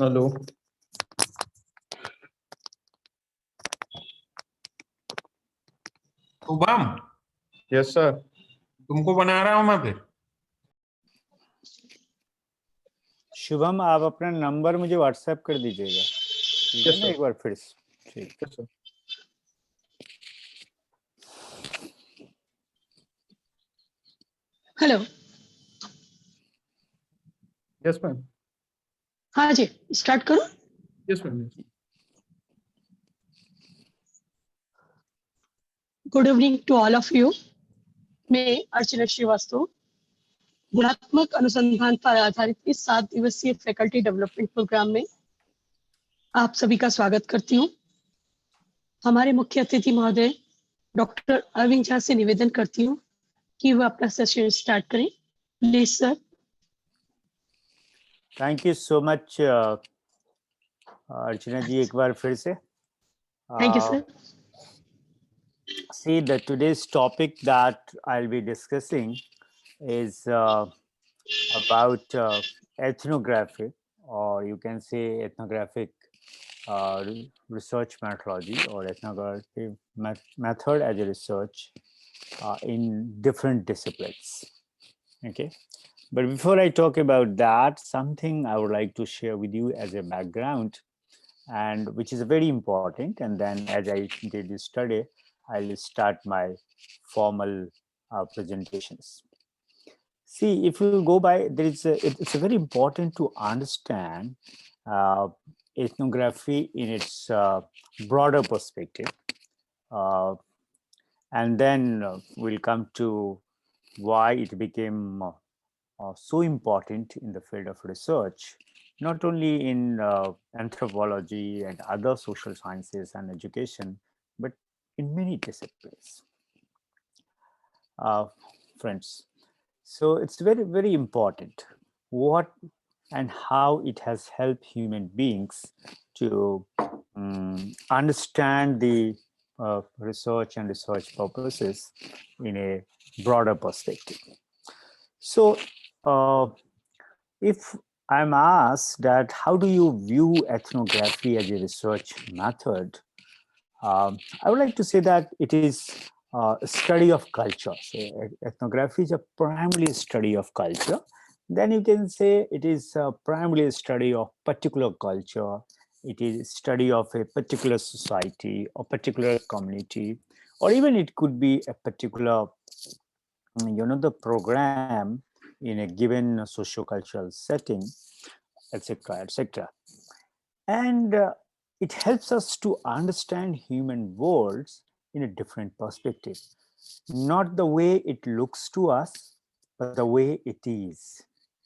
Hello. Shubham, yes sir. तुमको बना रहा हूं मैं फिर। शुभम, आप अपना नंबर मुझे व्हाट्सएप कर दीजिएगा, ठीक है Yes, ना? sir. एक बार फिर से। ठीक। Yes sir. Hello. Yes ma'am. हाँ जी, स्टार्ट करो। Yes ma'am. Good evening to all of you. मैं अर्चना श्रीवास्तव गुणात्मक अनुसंधान पर आधारित इस 7 दिवसीय फैकल्टी डेवलपमेंट प्रोग्राम में आप सभी का स्वागत करती हूँ। हमारे मुख्य अतिथि महोदय डॉक्टर अरविंद झा से निवेदन करती हूँ कि वह अपना सेशन स्टार्ट करें। Please sir. Thank you so much Archana ji, एक बार फिर से। Thank you sir. See, the today's topic that I'll be discussing is about ethnography, or you can say ethnographic research methodology, or ethnography method as a research in different disciplines. Okay, but before I talk about that, something I would like to share with you as a background, and which is very important. And then as I did this study, I'll start my formal presentations. See, if you go by, it's very important to understand ethnography in its broader perspective. And then we'll come to why it became so important in the field of research, not only in anthropology and other social sciences and education, but in many disciplines. Friends, so it's very, very important what and how it has helped human beings to understand the research and research purposes in a broader perspective. So if I'm asked that how do you view ethnography as a research method, I would like to say that it is a study of culture. So ethnography is a primarily study of culture. Then you can say it is primarily a study of particular culture. It is a study of a particular society or particular community, or even it could be a particular, the program in a given socio-cultural setting, etc., etc. And it helps us to understand human worlds in a different perspective, not the way it looks to us, but the way it is.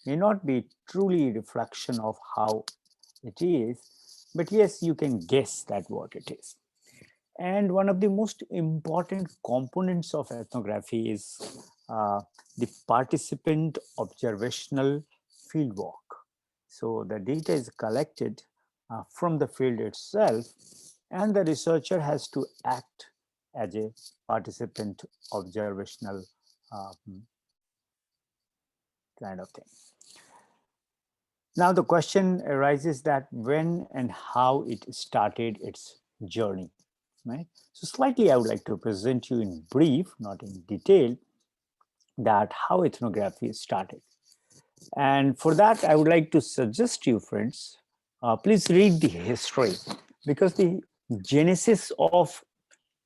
May not be truly a reflection of how it is, but yes, you can guess that what it is. And one of the most important components of ethnography is the participant observational fieldwork. So the data is collected from the field itself, and the researcher has to act as a participant observational kind of thing. Now the question arises that when and how it started its journey, right? So slightly I would like to present you in brief, not in detail, that how ethnography started. And for that, I would like to suggest you, friends, please read the history, because the genesis of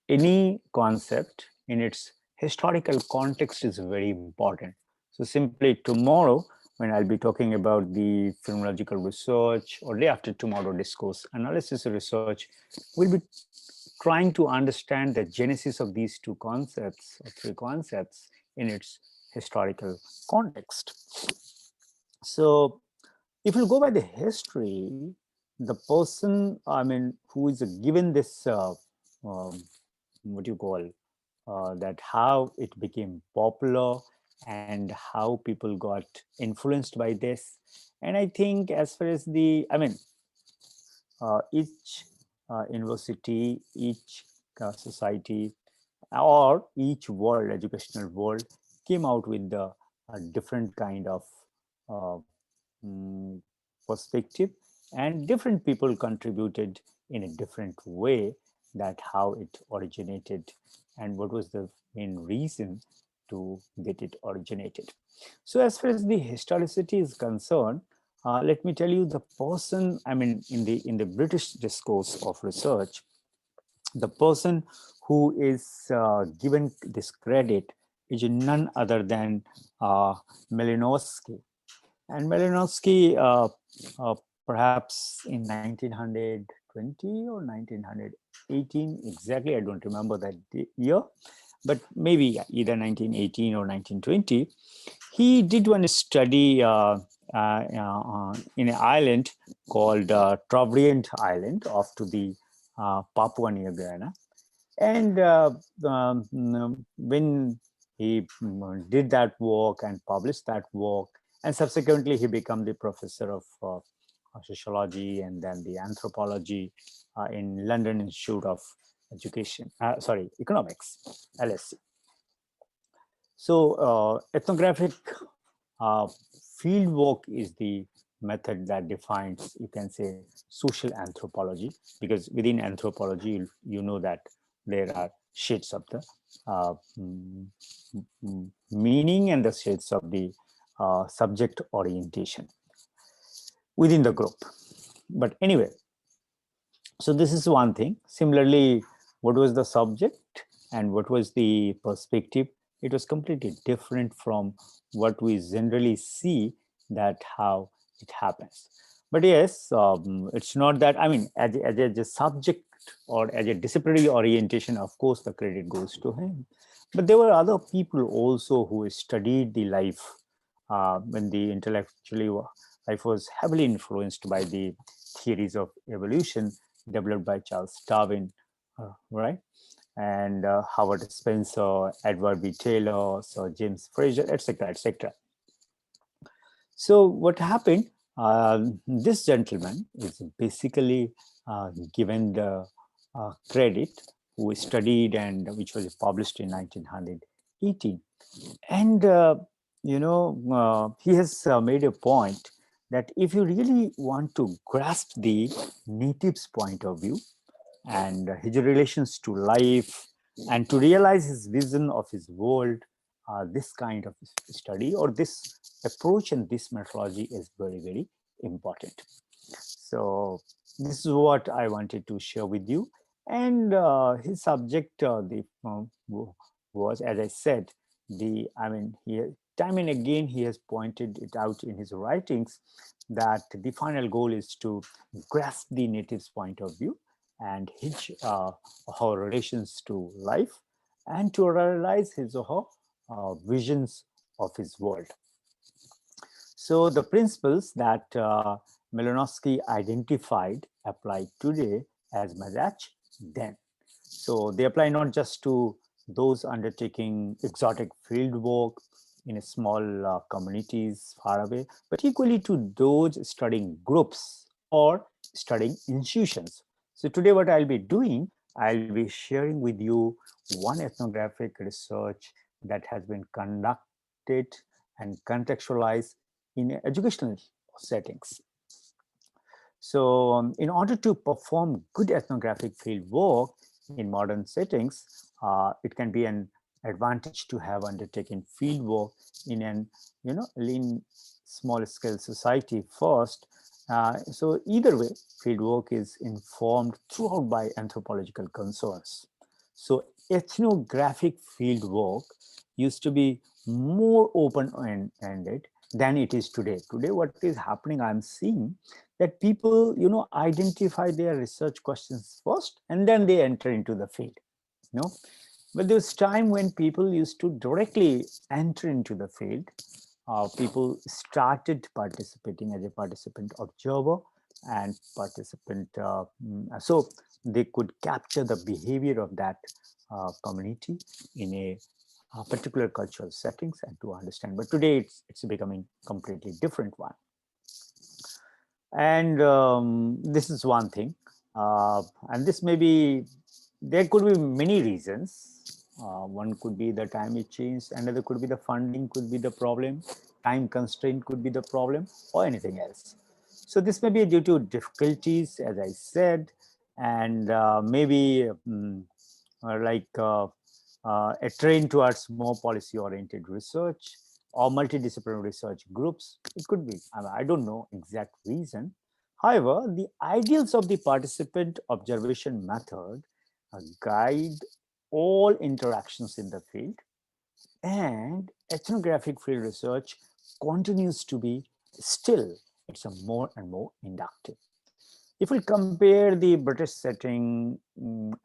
any concept in its historical context is very important. So simply tomorrow, when I'll be talking about the phenomenological research, or day after tomorrow, discourse analysis research, we'll be trying to understand the genesis of these two concepts, or three concepts, in its historical context. So if you go by the history, the person, who is given this, what you call, that how it became popular and how people got influenced by this. And I think as far as each university, each society, or each world, educational world, came out with a different kind of perspective and different people contributed in a different way, that how it originated and what was the main reason to get it originated. So as far as the historicity is concerned, let me tell you the person, I mean, in the British discourse of research, the person who is given this credit is none other than Malinowski. And Malinowski, perhaps in 1920 or 1918, exactly, I don't remember that year, but maybe either 1918 or 1920, he did one study in an island called Trobriand Island off to the Papua New Guinea. And when he did that work and published that work, and subsequently he became the professor of sociology and then the anthropology in London Institute of Economics, LSE. So ethnographic field work is the method that defines, you can say, social anthropology, because within anthropology, you know that there are shades of the meaning and the shades of the subject orientation within the group. But anyway, so this is one thing. Similarly, what was the subject and what was the perspective? It was completely different from what we generally see, that how it happens. But yes, it's not that, I mean, as a subject or as a disciplinary orientation, of course, the credit goes to him. But there were other people also who studied the life when the intellectually life was heavily influenced by the theories of evolution developed by Charles Darwin, right? And Howard Spencer, Edward B. Taylor, Sir James Frazer, etc., etc. So what happened? This gentleman is basically given the credit, who studied and which was published in 1918, and he has made a point that if you really want to grasp the native's point of view and his relations to life, and to realize his vision of his world, this kind of study or this approach and this methodology is very, very important. So this is what I wanted to share with you. And his subject was, as I said, time and again he has pointed it out in his writings, that the final goal is to grasp the native's point of view and his her relations to life, and to realize his or her visions of his world. So the principles that Malinowski identified apply today as much as then. So they apply not just to those undertaking exotic field work in a small communities far away, but equally to those studying groups or studying institutions. So today what I'll be doing, I'll be sharing with you one ethnographic research that has been conducted and contextualized in educational settings. So in order to perform good ethnographic field work in modern settings, it can be an advantage to have undertaken field work in an lean small scale society first. So either way, field work is informed throughout by anthropological concerns. So ethnographic field work used to be more open-ended than it is today. Today, what is happening, I'm seeing that people, identify their research questions first, and then they enter into the field. But there was time when people used to directly enter into the field. People started participating as a participant observer and participant, so they could capture the behavior of that community in a particular cultural settings and to understand. But today it's becoming completely different one. And this is one thing. And this may be, there could be many reasons. One could be the time it changed, another could be the funding could be the problem, time constraint could be the problem, or anything else. So this may be due to difficulties, as I said, and maybe a trend towards more policy-oriented research or multidisciplinary research groups. It could be, I don't know exact reason. However, the ideals of the participant observation method guide all interactions in the field, and ethnographic field research continues to be still, it's a more and more inductive. If we compare the British setting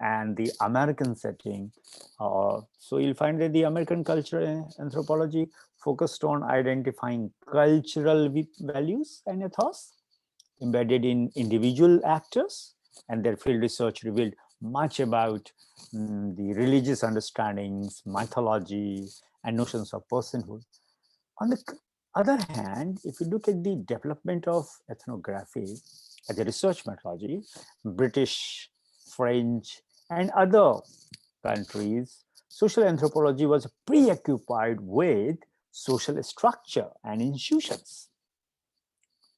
and the American setting, so you'll find that the American cultural anthropology focused on identifying cultural values and ethos embedded in individual actors, and their field research revealed much about the religious understandings, mythology, and notions of personhood. On the other hand, if you look at the development of ethnography as a research methodology, British, French, and other countries, social anthropology was preoccupied with social structure and institutions.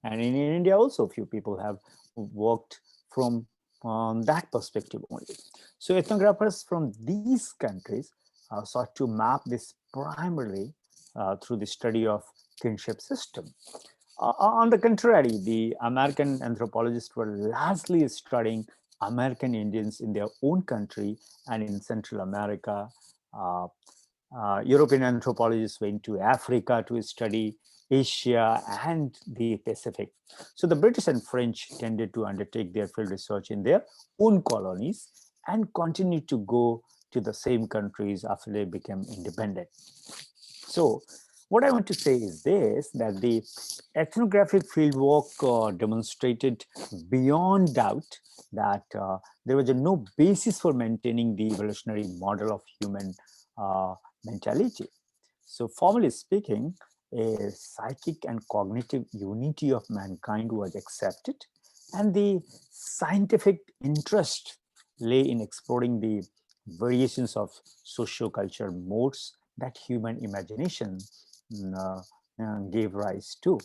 And in India also, few people have worked from that perspective only. So ethnographers from these countries sought to map this primarily through the study of kinship system. On the contrary, the American anthropologists were largely studying American Indians in their own country and in Central America. European anthropologists went to Africa to study Asia and the Pacific. So the British and French tended to undertake their field research in their own colonies and continued to go to the same countries after they became independent. So what I want to say is this, that the ethnographic fieldwork demonstrated beyond doubt that there was no basis for maintaining the evolutionary model of human mentality. So formally speaking, a psychic and cognitive unity of mankind was accepted, and the scientific interest lay in exploring the variations of socio-cultural modes that human imagination gave rise to.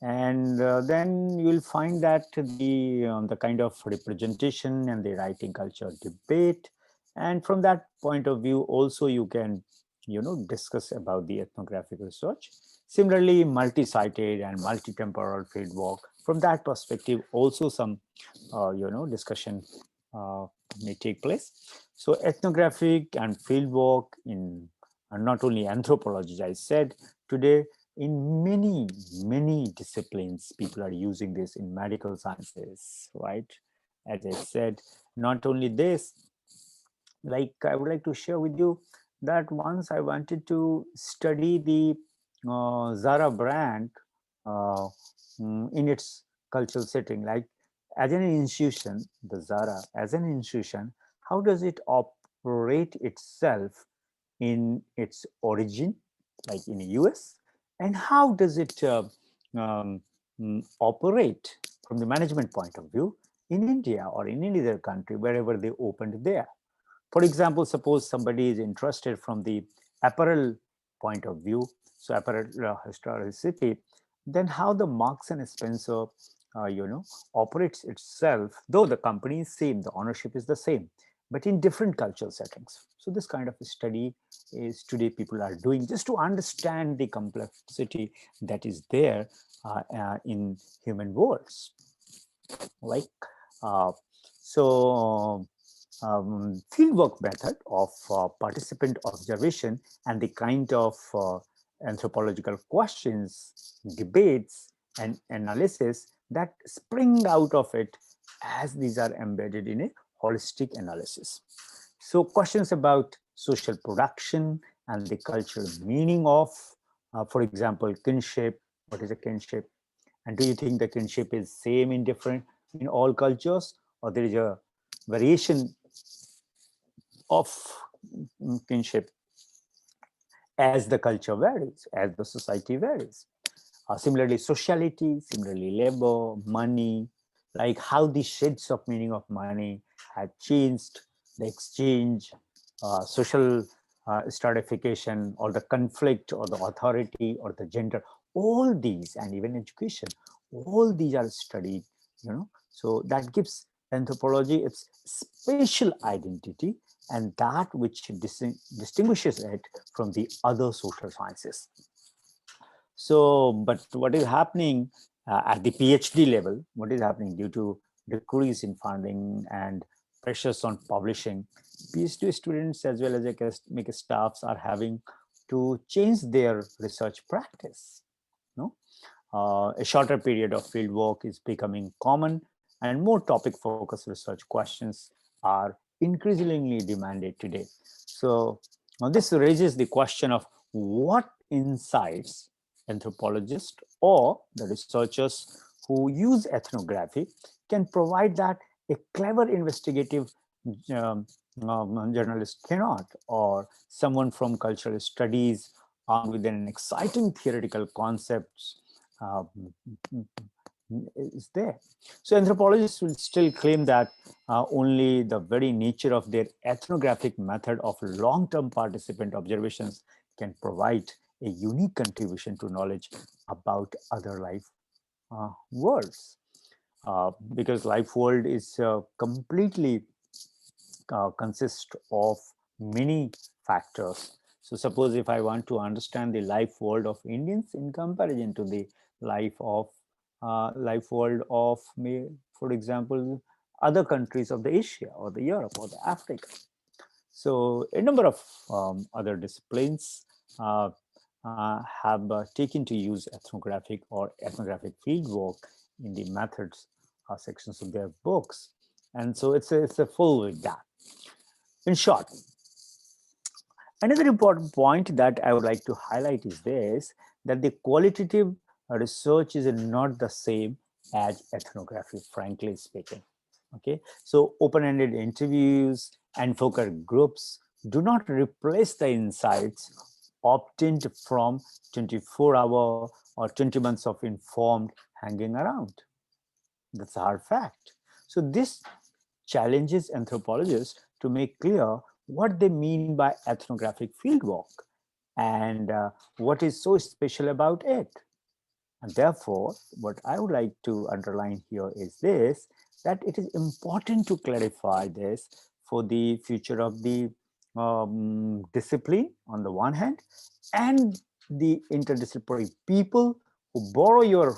And then you'll find that the kind of representation and the writing culture debate, and from that point of view also you can discuss about the ethnographic research. Similarly, multi-sited and multi-temporal fieldwork, from that perspective also some discussion may take place. So ethnographic and fieldwork in not only anthropology, I said, today in many disciplines people are using this in medical sciences, right? As I said, not only this, like I would like to share with you that once I wanted to study the Zara brand in its cultural setting, like as an institution, the Zara as an institution, how does it operate itself in its origin, like in the US, and how does it operate from the management point of view in India or in any other country, wherever they opened there. For example, suppose somebody is interested from the apparel point of view, so apparel historicity, then how the Marks and Spencer, operates itself, though the company is same, the ownership is the same, but in different cultural settings. So this kind of a study is today people are doing just to understand the complexity that is there in human worlds. Like, fieldwork method of participant observation and the kind of anthropological questions, debates, and analysis that spring out of it, as these are embedded in a holistic analysis. So questions about social production and the cultural meaning of, for example, kinship. What is a kinship? And do you think the kinship is same in all cultures, or there is a variation of kinship as the culture varies, as the society varies? Similarly, sociality, similarly, labor, money, like how the shades of meaning of money had changed, the exchange, social stratification or the conflict or the authority or the gender, all these, and even education, all these are studied, so that gives anthropology its spatial identity, and that which distinguishes it from the other social sciences. So, but what is happening at the PhD level, what is happening due to decrease in funding and pressures on publishing, PhD students as well as academic staffs are having to change their research practice. A shorter period of field work is becoming common, and more topic focused research questions are increasingly demanded today. So this raises the question of what insights anthropologists or the researchers who use ethnography can provide that a clever investigative journalist cannot, or someone from cultural studies armed with an exciting theoretical concepts uh, is there. So anthropologists will still claim that only the very nature of their ethnographic method of long-term participant observations can provide a unique contribution to knowledge about other life worlds. Because life world is completely consists of many factors. So suppose if I want to understand the life world of Indians in comparison to the life world of, for example, other countries of the Asia or the Europe or the Africa. So a number of other disciplines have taken to use ethnographic or ethnographic fieldwork in the methods sections of their books. And so it's a full with that. In short, another important point that I would like to highlight is this, that the qualitative research is not the same as ethnography, frankly speaking. Okay, so open-ended interviews and focus groups do not replace the insights obtained from 24-hour or 20 months of informed hanging around. That's a hard fact. So this challenges anthropologists to make clear what they mean by ethnographic fieldwork and what is so special about it. And therefore, what I would like to underline here is this, that it is important to clarify this for the future of the discipline on the one hand, and the interdisciplinary people who borrow your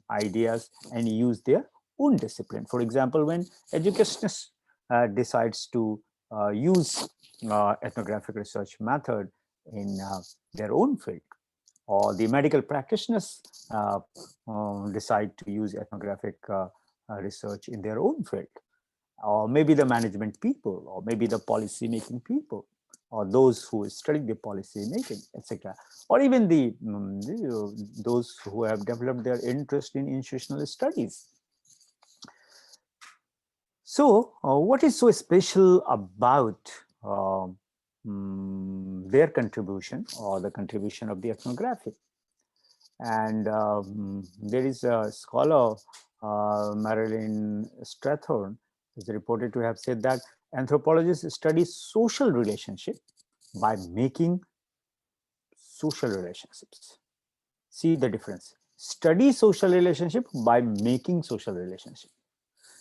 ideas and use their own discipline. For example, when educationists decides to use ethnographic research method in their own field, or the medical practitioners decide to use ethnographic research in their own field, or maybe the management people, or maybe the policy making people, or those who study the policy making, etc., or even those who have developed their interest in institutional studies. So what is so special about their contribution, or the contribution of the ethnography? And there is a scholar, Marilyn Strathern, is reported to have said that anthropologists study social relationship by making social relationships. See the difference. Study social relationship by making social relationship.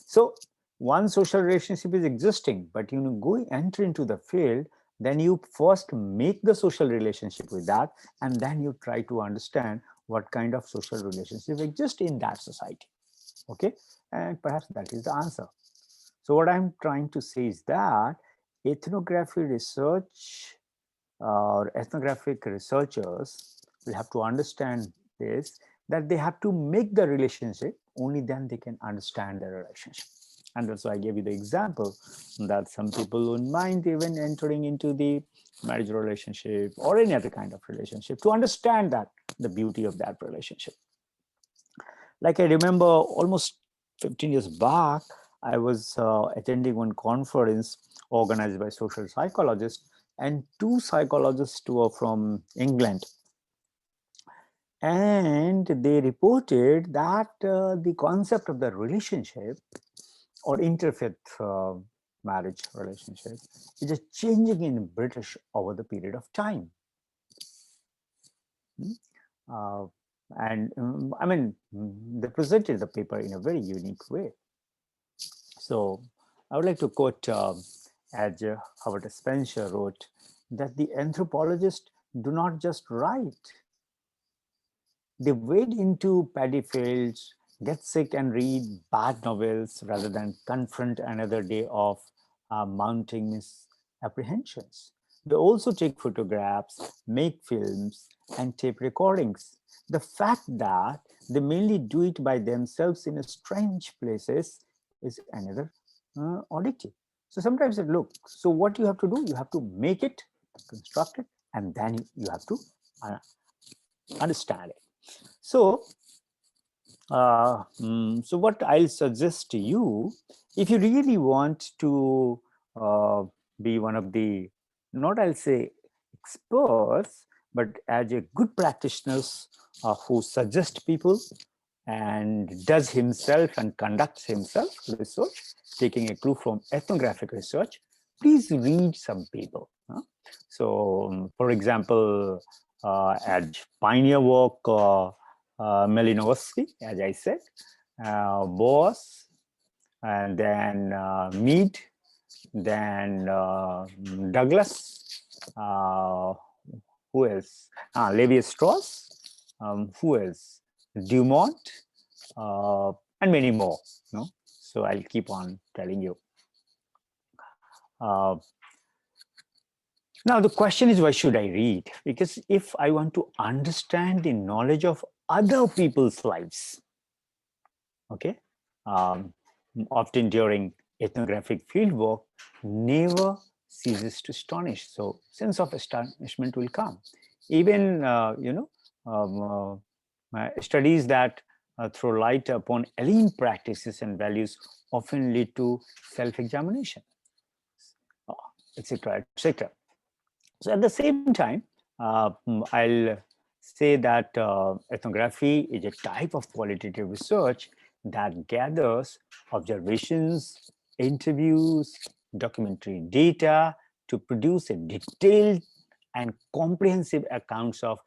So one social relationship is existing, but you go enter into the field, then you first make the social relationship with that, and then you try to understand what kind of social relationship exists in that society. Okay, and perhaps that is the answer. So what I'm trying to say is that ethnography research or ethnographic researchers will have to understand this, that they have to make the relationship, only then they can understand the relationship. And also I gave you the example that some people wouldn't mind even entering into the marriage relationship or any other kind of relationship to understand that the beauty of that relationship. Like I remember almost 15 years back, I was attending one conference organized by social psychologists, and two psychologists were from England. And they reported that the concept of the relationship or interfaith marriage relationship is a changing in British over the period of time. Uh, and I mean, they presented the paper in a very unique way. So I would like to quote as Howard Spencer wrote, that the anthropologists do not just write, they wade into paddy fields, get sick and read bad novels rather than confront another day of mounting misapprehensions. They also take photographs, make films, and tape recordings. The fact that they mainly do it by themselves in strange places is another oddity. So sometimes it look, so what you have to do, you have to make it, construct it, and then you have to understand it. So, so what I'll suggest to you, if you really want to be one of the, not I'll say experts, but as a good practitioners who suggest people and does himself and conducts himself research, taking a clue from ethnographic research, please read some people. So, for example, at pioneer work, Malinowski, as I said, Boas, and then Mead, then Douglas, who else? Levi-Strauss, who else? Dumont, and many more. No? So I'll keep on telling you. Now the question is, why should I read? Because if I want to understand the knowledge of other people's lives, okay, often during ethnographic fieldwork, never ceases to astonish. So sense of astonishment will come. Even studies that throw light upon alien practices and values often lead to self-examination, etc., etc. So at the same time, I'll say that ethnography is a type of qualitative research that gathers observations, interviews, documentary data to produce a detailed and comprehensive accounts of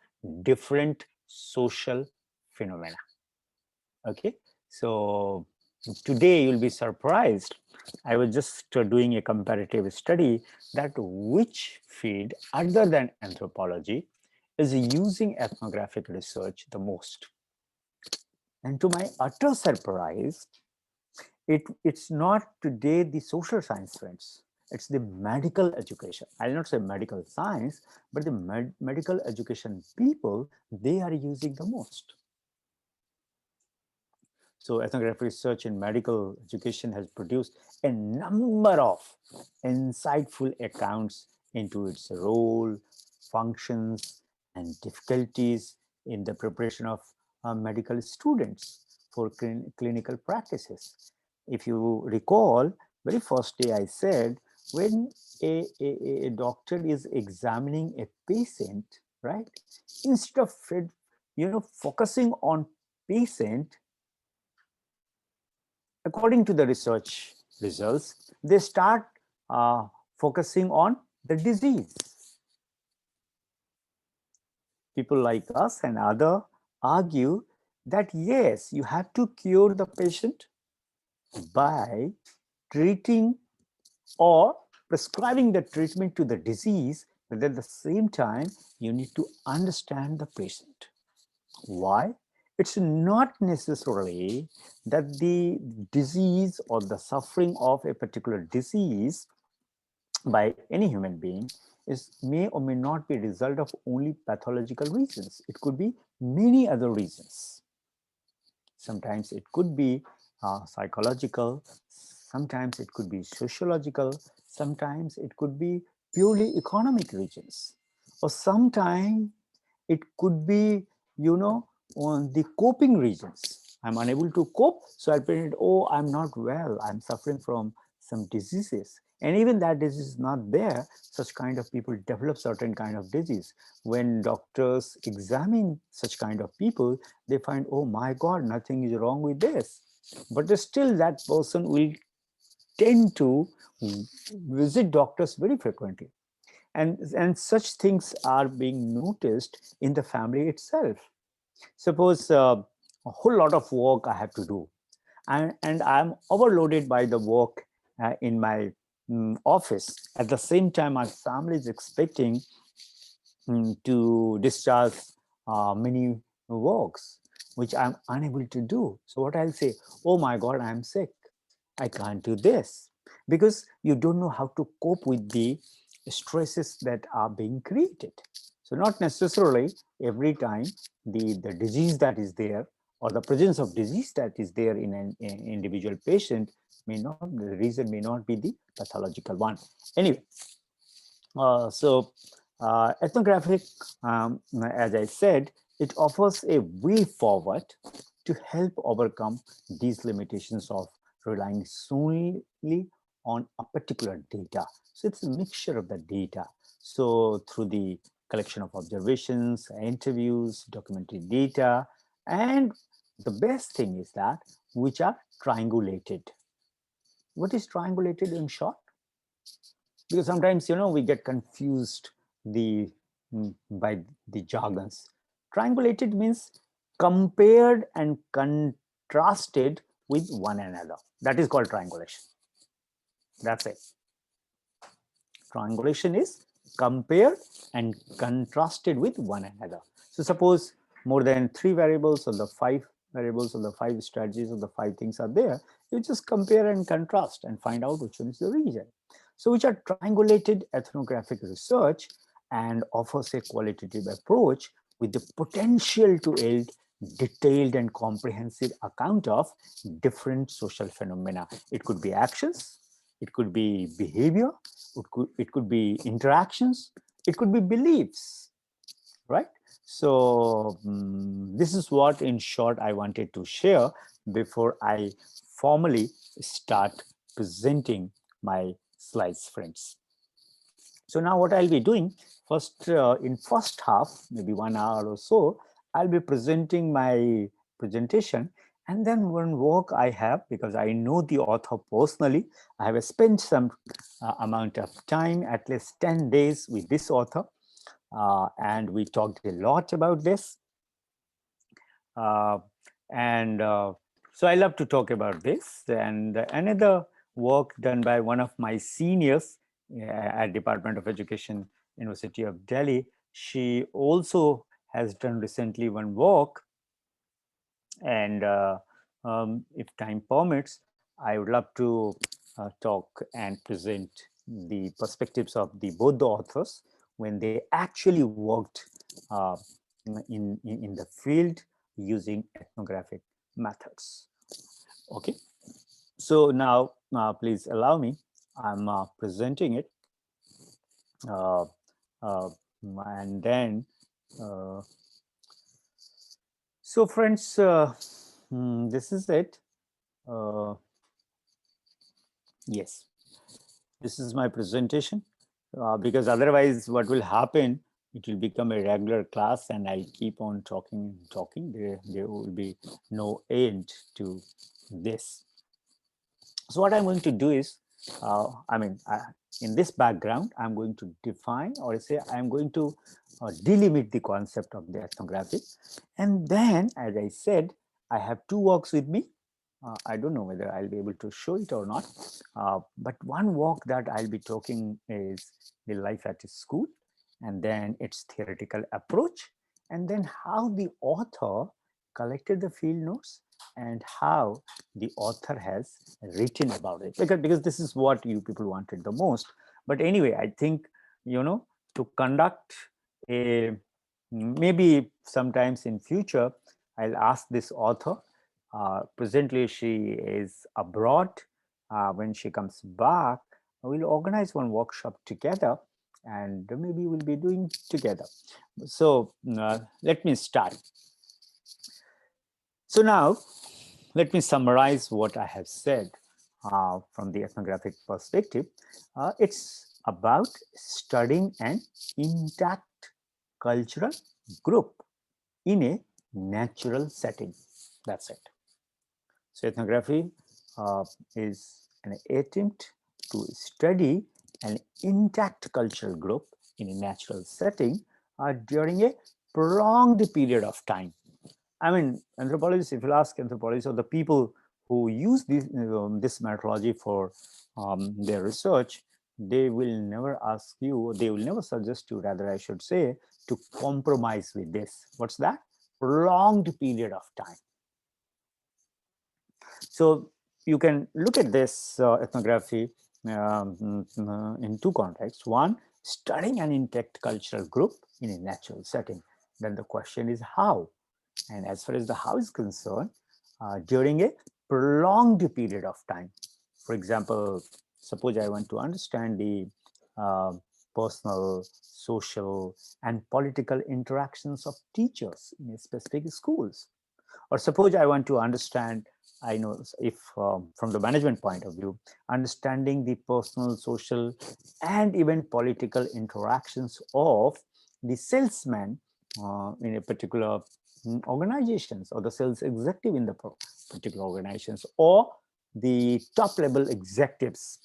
different social phenomena. Okay, so today you'll be surprised. I was just doing a comparative study that which field other than anthropology is using ethnographic research the most. And to my utter surprise, it's not today the social science friends, it's the medical education. I'll not say medical science, but the medical education people, they are using the most. So ethnographic research in medical education has produced a number of insightful accounts into its role, functions, and difficulties in the preparation of medical students for clinical practices. If you recall, very first day I said, when a doctor is examining a patient, right, instead of focusing on patient, according to the research results, they start focusing on the disease. People like us and others argue that yes, you have to cure the patient by treating or prescribing the treatment to the disease, but at the same time, you need to understand the patient. Why? It's not necessarily that the disease or the suffering of a particular disease by any human being may or may not be a result of only pathological reasons. It could be many other reasons. Sometimes it could be psychological, sometimes it could be sociological, sometimes it could be purely economic reasons, or sometimes it could be, on the coping reasons. I'm unable to cope, so I pretend, oh, I'm not well, I'm suffering from some diseases. And even that disease is not there, such kind of people develop certain kind of disease. When doctors examine such kind of people, they find, oh my God, nothing is wrong with this. But still that person will tend to visit doctors very frequently. And such things are being noticed in the family itself. Suppose a whole lot of work I have to do, and I'm overloaded by the work in my office. At the same time, my family is expecting to discharge many works, which I'm unable to do. So what I'll say, oh my God, I'm sick. I can't do this, because you don't know how to cope with the stresses that are being created. So not necessarily every time the disease that is there, or the presence of disease that is there in an individual patient, the reason may not be the pathological one. Anyway, ethnographic, as I said, it offers a way forward to help overcome these limitations of relying solely on a particular data. So it's a mixture of the data. So through the collection of observations, interviews, documentary data, and the best thing is that which are triangulated. What is triangulated in short? Because sometimes we get confused by the jargons. Triangulated means compared and contrasted with one another. That is called triangulation. That's it. Triangulation is compared and contrasted with one another. So suppose more than 3 variables, or the 5 variables, or the 5 strategies, or the 5 things are there, you just compare and contrast and find out which one is the reason. So which are triangulated ethnographic research, and offers a qualitative approach with the potential to yield detailed and comprehensive account of different social phenomena. It could be actions, it could be behavior, it could be interactions, it could be beliefs, right? So this is what, in short, I wanted to share before I formally start presenting my slides, friends. So now what I'll be doing first, in first half, maybe 1 hour or so, I'll be presenting my presentation. And then one work I have, because I know the author personally, I have spent some amount of time, at least 10 days with this author. And we talked a lot about this. So I love to talk about this. And another work done by one of my seniors at Department of Education, University of Delhi, she also has done recently one work. And if time permits, I would love to talk and present the perspectives of both the authors when they actually worked in the field using ethnographic methods. Okay, so now please allow me, I'm presenting it, and then so friends, this is it. Yes, this is my presentation, because otherwise what will happen, it will become a regular class and I'll keep on talking and talking. There will be no end to this. So what I'm going to do is, in this background, I'm going to define, or say I'm going to delimit the concept of the ethnography. And then, as I said, I have 2 works with me. I don't know whether I'll be able to show it or not. But one work that I'll be talking is the life at school, and then its theoretical approach, and then how the author collected the field notes and how the author has written about it, because this is what you people wanted the most. But anyway, I think to conduct a, maybe sometimes in future, I'll ask this author. Presently she is abroad. When she comes back, we'll organize one workshop together, and maybe we'll be doing together. So let me start. So now let me summarize what I have said from the ethnographic perspective. It's about studying an intact cultural group in a natural setting. That's it. So ethnography is an attempt to study an intact cultural group in a natural setting during a prolonged period of time. I mean, anthropologists, if you ask anthropologists or the people who use this methodology for their research, they will never ask you, they will never suggest you, rather I should say, to compromise with this. What's that? Prolonged period of time. So you can look at this ethnography in two contexts. One, studying an intact cultural group in a natural setting. Then the question is how? And as far as the how is concerned, during a prolonged period of time. For example, suppose I want to understand the personal, social, and political interactions of teachers in a specific schools. Or suppose I want to understand, I know if from the management point of view, understanding the personal, social, and even political interactions of the salesman in a particular organizations, or the sales executive in the particular organizations, or the top level executives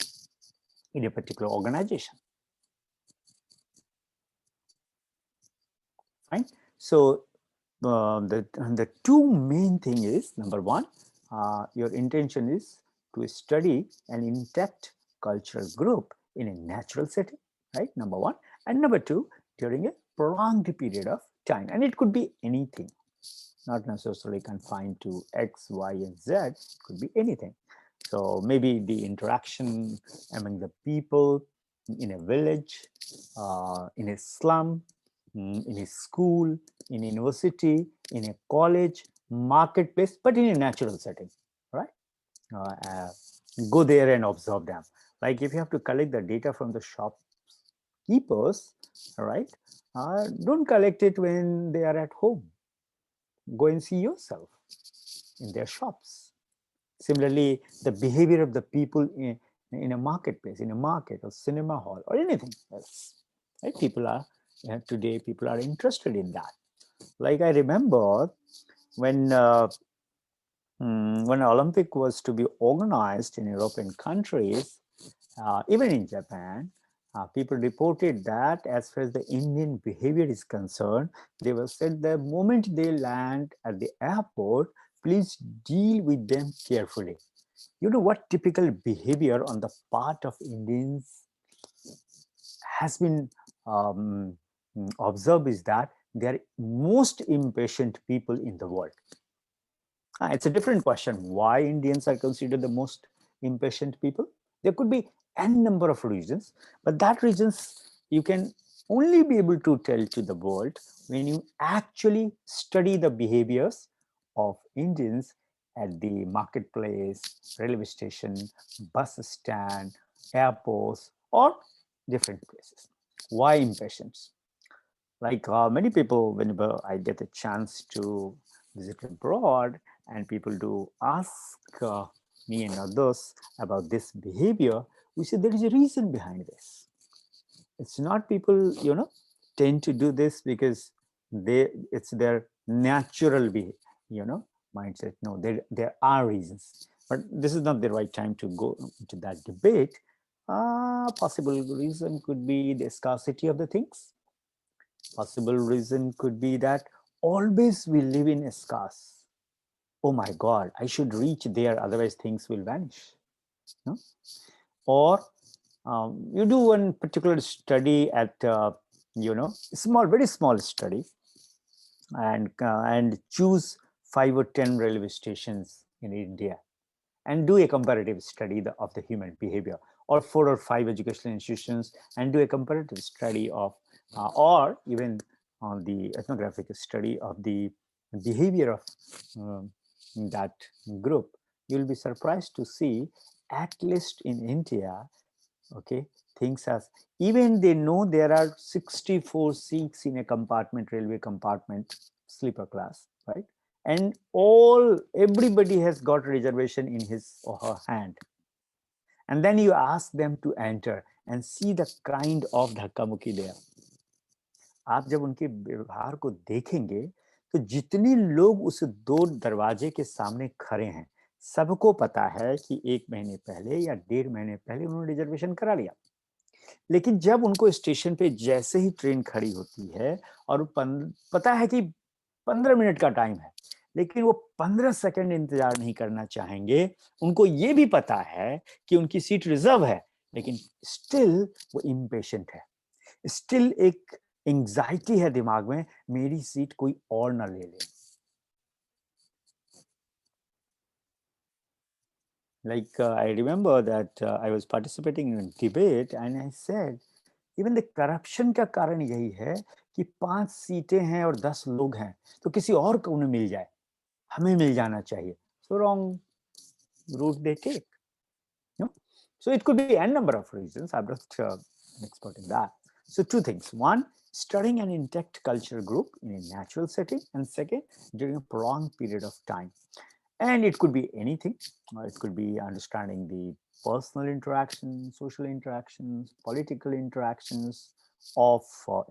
in a particular organization. Fine. So the two main thing is, number one, your intention is to study an intact cultural group in a natural setting, right? Number one. And number two, during a prolonged period of time. And it could be anything, not necessarily confined to X, Y, and Z. It could be anything. So maybe the interaction among the people in a village, in a slum, in a school, in a university, in a college, marketplace, but in a natural setting, right? Go there and observe them. Like if you have to collect the data from the shopkeepers, all right, don't collect it when they are at home. Go and see yourself in their shops. Similarly, the behavior of the people in a marketplace, in a market or cinema hall or anything else, right? People are, today people are interested in that. Like I remember when Olympic was to be organized in European countries, even in Japan, people reported that as far as the Indian behavior is concerned, they were said the moment they land at the airport, please deal with them carefully. You know what typical behavior on the part of Indians has been observed is that they are most impatient people in the world. It's a different question. Why Indians are considered the most impatient people? There could be n number of reasons, but that reasons you can only be able to tell to the world when you actually study the behaviors of Indians at the marketplace, railway station, bus stand, airports, or different places. Why impatience? Like many people, whenever I get a chance to visit abroad and people do ask me and others about this behavior, we say there is a reason behind this. It's not people, tend to do this because it's their natural mindset. No, there are reasons, but this is not the right time to go into that debate. Possible reason could be the scarcity of the things. Possible reason could be that always we live in a scarce. Oh my God, I should reach there, otherwise things will vanish. No? Or you do one particular study at, very small study, and choose 5 or 10 railway stations in India and do a comparative study of the human behavior, or 4 or 5 educational institutions and do a comparative study of, or even on the ethnographic study of the behavior of that group. You'll be surprised to see, at least in India, okay, things as, even they know there are 64 seats in a compartment, railway compartment, sleeper class, right? And everybody has got reservation in his or her hand. And then you ask them to enter and see the kind of धक्का-मुक्की there. आप जब उनके व्यवहार को देखेंगे तो जितने लोग उस 2 दरवाजे के सामने खड़े हैं, सबको पता है कि 1 महीने पहले या 1.5 महीने पहले उन्होंने रिजर्वेशन करा लिया, लेकिन जब उनको स्टेशन पे जैसे ही ट्रेन खड़ी होती है और पता है कि 15 मिनट का टाइम है, लेकिन वो 15 सेकंड इंतजार नहीं करना चाहेंगे। उनको ये भी पता है कि उनकी सीट रिजर्व है, लेकिन स्टिल वो इम्पेशेंट है, स्टिल एक एंजाइटी है दिमाग में, मेरी सीट कोई और ना ले ले। Like I remember that I was participating in a debate and I said, even the corruption का कारण यही है कि 5 सीटें हैं और 10 लोग हैं, तो किसी और को उन्हें मिल जाए, हमें मिल जाना चाहिए. So wrong route they take. No? So it could be n number of reasons. I'm not an expert in that. So 2 things. 1, studying an intact culture group in a natural setting, and 2nd, during a prolonged period of time. And it could be anything. It could be understanding the personal interactions, social interactions, political interactions of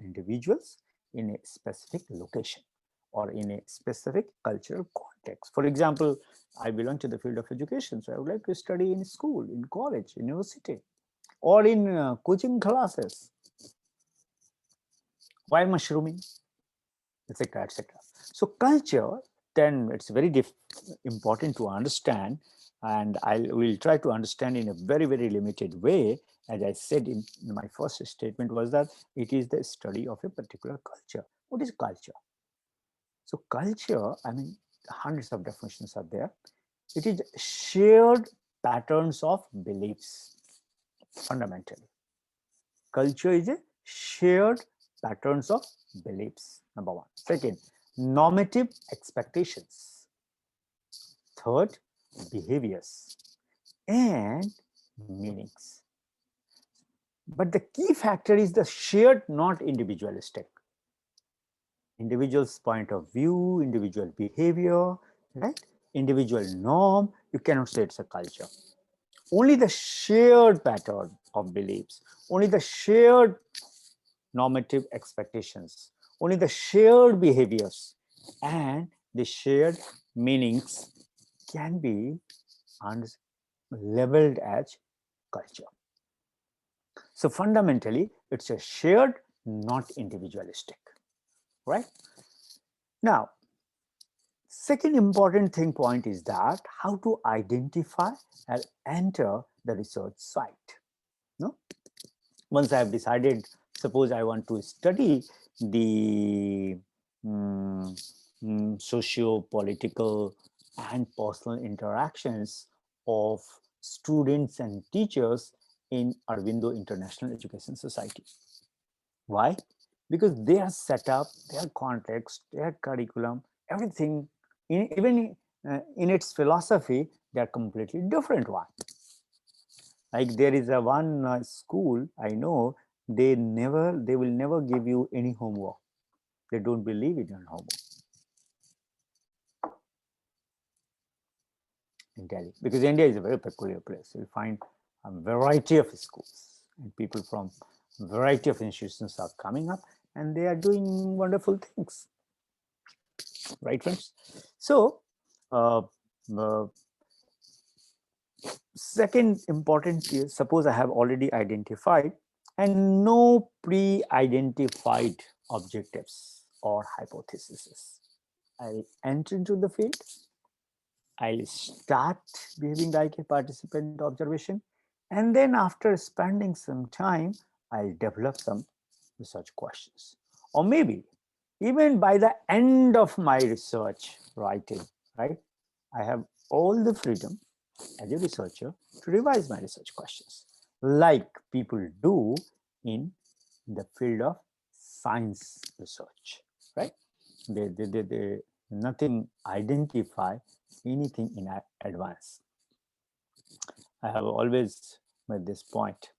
individuals in a specific location or in a specific cultural context. For example, I belong to the field of education, so I would like to study in school, in college, university, or in coaching classes. Why mushrooming, etc., etc. So culture, then it's very important to understand, and I will try to understand in a very, very limited way. As I said in my first statement was that it is the study of a particular culture. What is culture? So culture, I mean, hundreds of definitions are there. It is shared patterns of beliefs, fundamentally. Culture is a shared patterns of beliefs, number 1. 2nd, normative expectations. 3rd, behaviors and meanings. But the key factor is the shared, not individualistic. Individual's point of view, individual behavior, right? Individual norm, you cannot say it's a culture. Only the shared pattern of beliefs, only the shared normative expectations, only the shared behaviors and the shared meanings can be labeled as culture. So fundamentally, it's a shared, not individualistic, right? Now, second important point is that how to identify and enter the research site. No? Once I have decided, suppose I want to study the socio-political and personal interactions of students and teachers in Arbind International Education Society. Why? Because their setup, their context, their curriculum, everything, even in its philosophy, they are completely different one. Like there is a one school I know, they will never give you any homework. They don't believe in homework in Delhi, because India is a very peculiar place. You'll find a variety of schools and people from a variety of institutions are coming up and they are doing wonderful things. Right, friends? So, second important is, suppose I have already identified and no pre-identified objectives or hypotheses. I'll enter into the field. I'll start behaving like a participant observation. And then after spending some time, I'll develop some research questions. Or maybe even by the end of my research writing, right, I have all the freedom as a researcher to revise my research questions, like people do in the field of science research, right? They nothing identify anything in advance. I have always made this point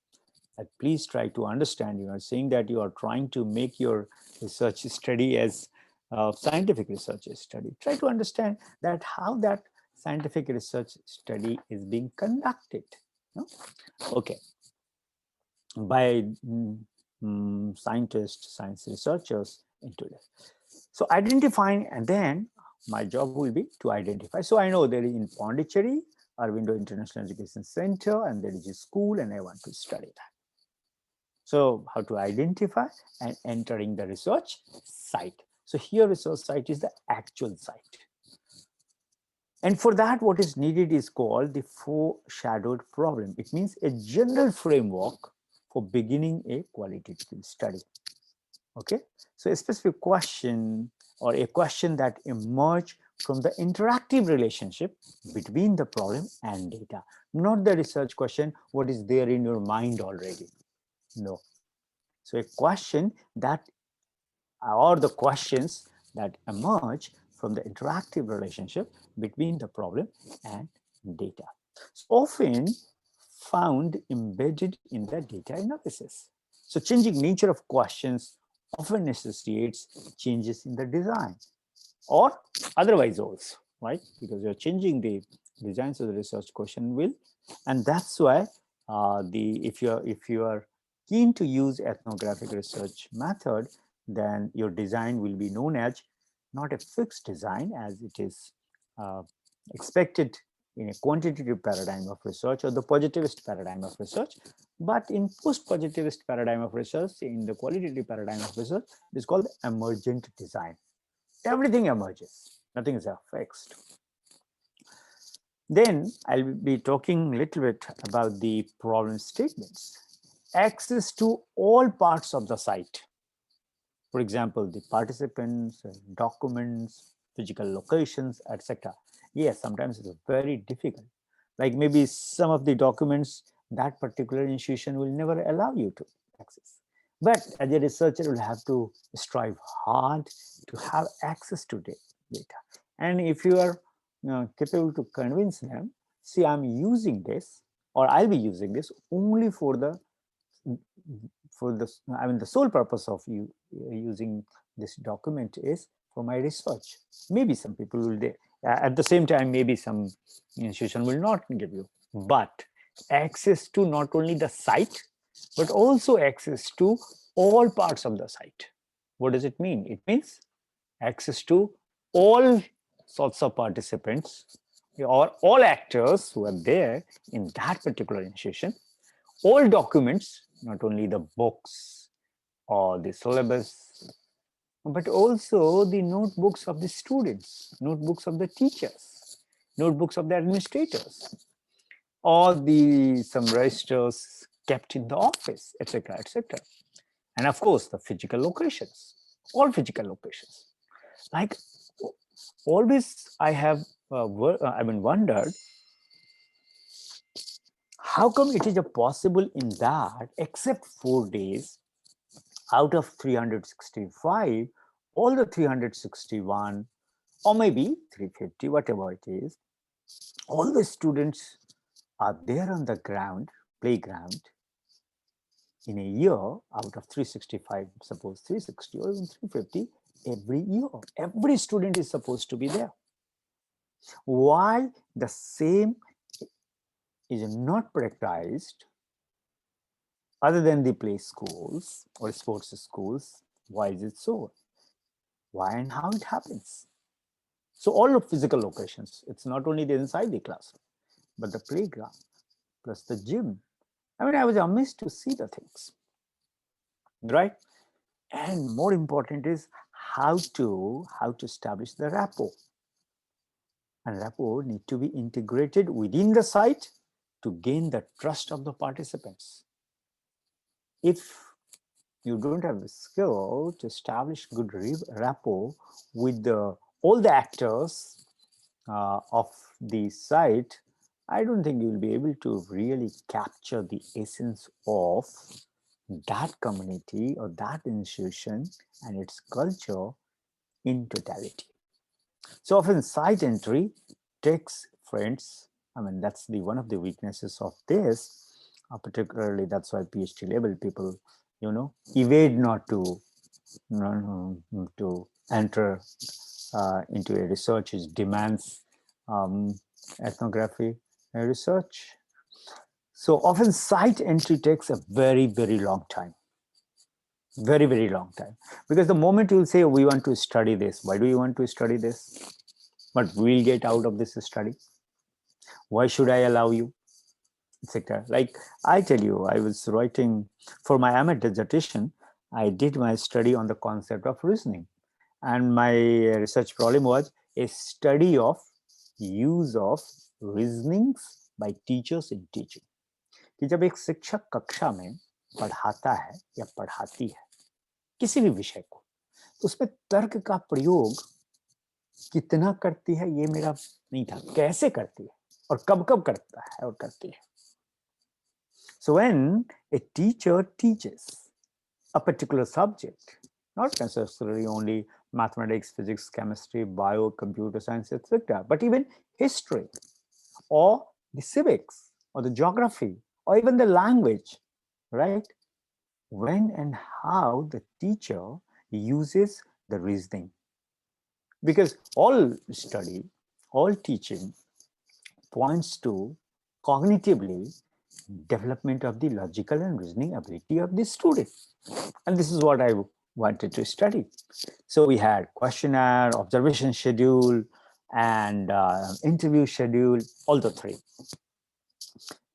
that please try to understand. You are saying that you are trying to make your research study as scientific research study. Try to understand that how that scientific research study is being conducted. No? Okay. By scientists, science researchers into this. So identifying, and then my job will be to identify. So I know there is in Pondicherry, Arbind International Education Center, and there is a school, and I want to study that. So how to identify and entering the research site. So here research site is the actual site. And for that, what is needed is called the foreshadowed problem. It means a general framework for beginning a qualitative study. Okay, so a specific question or a question that emerge from the interactive relationship between the problem and data, not the research question, what is there in your mind already. No. So a question that, or the questions that emerge from the interactive relationship between the problem and data. So often found embedded in the data analysis. So changing nature of questions often necessitates changes in the design or otherwise also, right? Because you're changing the designs of the research question will, and that's why if you are keen to use ethnographic research method, then your design will be known as not a fixed design as it is expected in a quantitative paradigm of research or the positivist paradigm of research, but in post-positivist paradigm of research, in the qualitative paradigm of research, it is called emergent design. Everything emerges, nothing is fixed. Then I'll be talking a little bit about the problem statements. Access to all parts of the site. For example, the participants, documents, physical locations, etc. Yes, sometimes it's very difficult. Like maybe some of the documents that particular institution will never allow you to access. But as a researcher, you will have to strive hard to have access to data. And if you are capable to convince them, see, I'm using this, or I'll be using this only for the sole purpose of you using this document is for my research. Maybe some people will at the same time, maybe some institution will not give you, but access to not only the site, but also access to all parts of the site. What does it mean? It means access to all sorts of participants or all actors who are there in that particular institution, all documents, not only the books or the syllabus, but also the notebooks of the students, notebooks of the teachers, notebooks of the administrators, or some registers kept in the office, etc., etc. And of course, the physical locations, all physical locations. Like always, I have wondered, how come it is possible in that, except 4 days out of 365, all the 361, or maybe 350, whatever it is, all the students are there on the playground, in a year out of 365, suppose 360 or even 350, every year, every student is supposed to be there. Why the same is not practiced other than the play schools or sports schools? Why is it so? Why and how it happens? So all of physical locations, it's not only the inside the classroom, but the playground plus the gym. I mean, I was amazed to see the things, right? And more important is how to establish the rapport. And rapport need to be integrated within the site to gain the trust of the participants. If you don't have the skill to establish good rapport with all the actors of the site, I don't think you will be able to really capture the essence of that community or that institution and its culture in totality. So often site entry takes friends. I mean, that's one of the weaknesses of this, particularly that's why PhD level people, evade not to enter into a research which demands ethnography research. So often site entry takes a very, very long time. Very, very long time. Because the moment you will say, we want to study this, why do you want to study this? but we'll get out of this study. Why should I allow you? Etc. Like I tell you, I was writing for my MA dissertation. I did my study on the concept of reasoning, and my research problem was a study of use of reasonings by teachers in teaching. कि जब एक शिक्षक कक्षा में पढ़ाता है या पढ़ाती है किसी भी विषय को, तो उसमें तर्क का प्रयोग कितना करती है ये मेरा नहीं था, कैसे करती है और कब कब करता है और करती है. So when a teacher teaches a particular subject, not necessarily only mathematics, physics, chemistry, bio, computer science, etc., but even history or the civics or the geography or even the language, right? When and how the teacher uses the reasoning. Because all study, all teaching points to cognitively development of the logical and reasoning ability of the student. And this is what I wanted to study. So we had questionnaire, observation schedule, and interview schedule, all the three.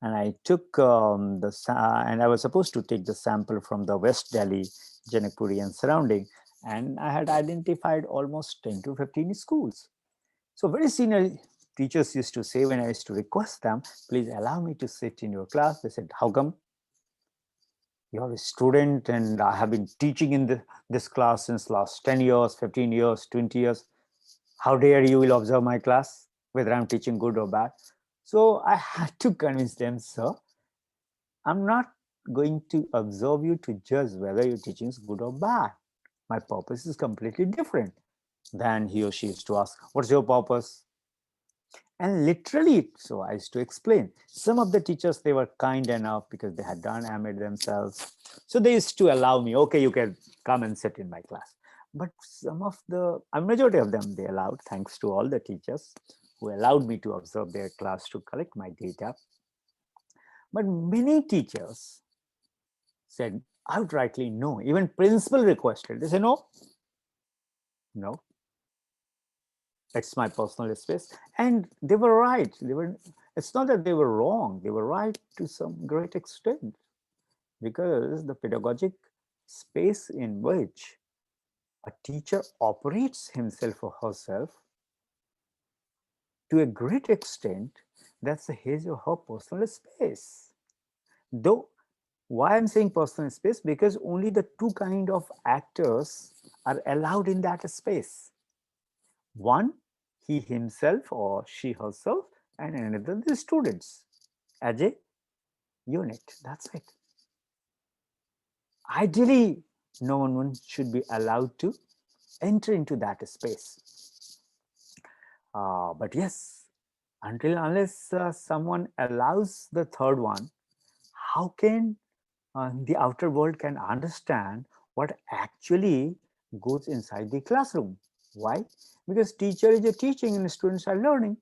And I took and I was supposed to take the sample from the West Delhi, Janakpuri and surrounding. And I had identified almost 10 to 15 schools. So very senior teachers used to say when I used to request them, please allow me to sit in your class. They said, how come? You're a student and I have been teaching in this class since last 10 years, 15 years, 20 years. How dare you will observe my class, whether I'm teaching good or bad? So I had to convince them, sir, I'm not going to observe you to judge whether your teaching is good or bad. My purpose is completely different. Then he or she used to ask, what's your purpose? And literally, so I used to explain. Some of the teachers, they were kind enough because they had done MA themselves. So they used to allow me, okay, you can come and sit in my class. But some of the, a majority of them, they allowed, thanks to all the teachers who allowed me to observe their class to collect my data. But many teachers said outrightly no. Even principal requested. They said, no, no. It's my personal space. And they were right. It's not that they were wrong. They were right to some great extent, because the pedagogic space in which a teacher operates himself or herself, to a great extent, that's his or her personal space. Though, why I'm saying personal space? Because only the two kind of actors are allowed in that space. One, he himself or she herself, and another the students as a unit. That's it. Ideally, no one should be allowed to enter into that space. But yes, unless someone allows the third one, how can the outer world can understand what actually goes inside the classroom? Why? Because teacher is teaching and students are learning.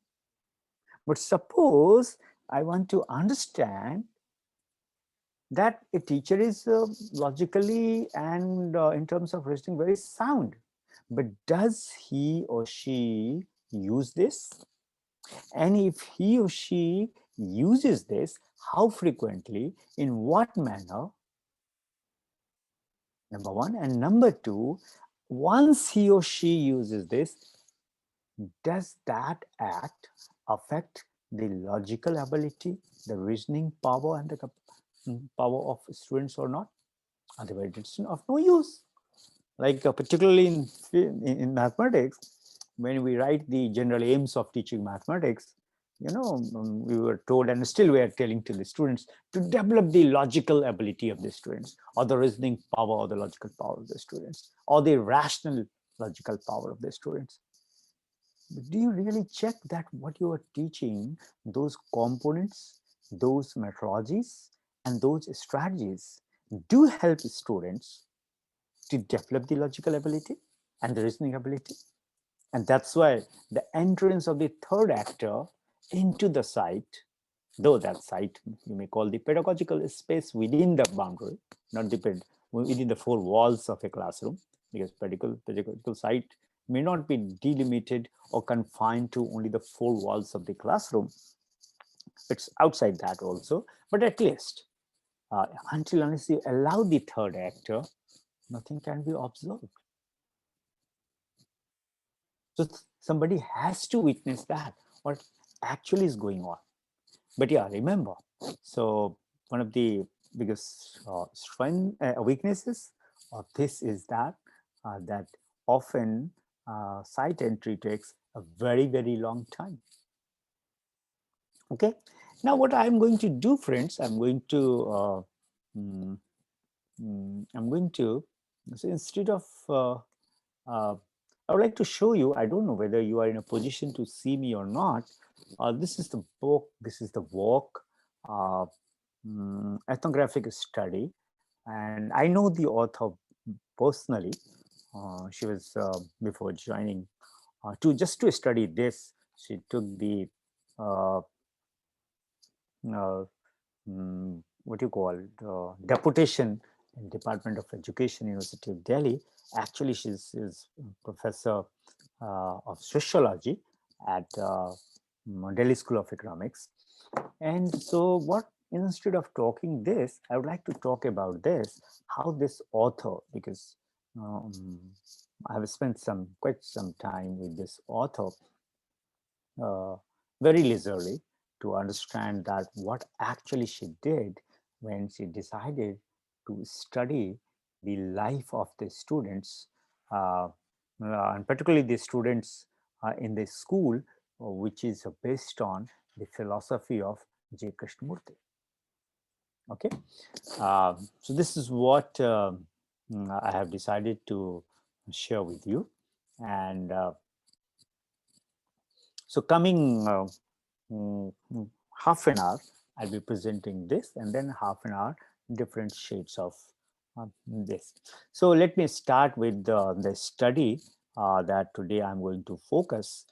But suppose I want to understand that a teacher is logically and in terms of reasoning very sound, but does he or she use this? And if he or she uses this, how frequently, in what manner? Number one. And number two, once he or she uses this, does that act affect the logical ability, the reasoning power, and the power of students or not? Otherwise, it's of no use. Like particularly in mathematics, when we write the general aims of teaching mathematics, we were told, and still we are telling to the students, to develop the logical ability of the students, or the reasoning power or the logical power of the students, or the rational logical power of the students. But do you really check that what you are teaching, those components, those methodologies, and those strategies do help students to develop the logical ability and the reasoning ability? And that's why the entrance of the third actor into the site, though that site you may call the pedagogical space within the boundary, not within the four walls of a classroom, because pedagogical site may not be delimited or confined to only the four walls of the classroom. It's outside that also, but at least until unless you allow the third actor, nothing can be observed. So somebody has to witness that, what actually is going on. But yeah, remember, so one of the biggest weaknesses of this is that that often site entry takes a very, very long time. Okay, now what I'm going to do, friends, I'm going to so instead of I would like to show you, I don't know whether you are in a position to see me or not. This is the book, this is the work, ethnographic study. And I know the author personally. She was, before joining, just to study this, she took the, what you call it, deputation in Department of Education, University of Delhi. Actually, she's professor of sociology at Delhi School of Economics. And so what, instead of talking this, I would like to talk about this, how this author, because I have spent quite some time with this author very leisurely to understand that what actually she did when she decided to study the life of the students, and particularly the students in the school, which is based on the philosophy of J. Krishnamurti. Okay, so this is what I have decided to share with you. And so coming half an hour, I'll be presenting this, and then half an hour, different shades of this. So let me start with the study that today I'm going to focus,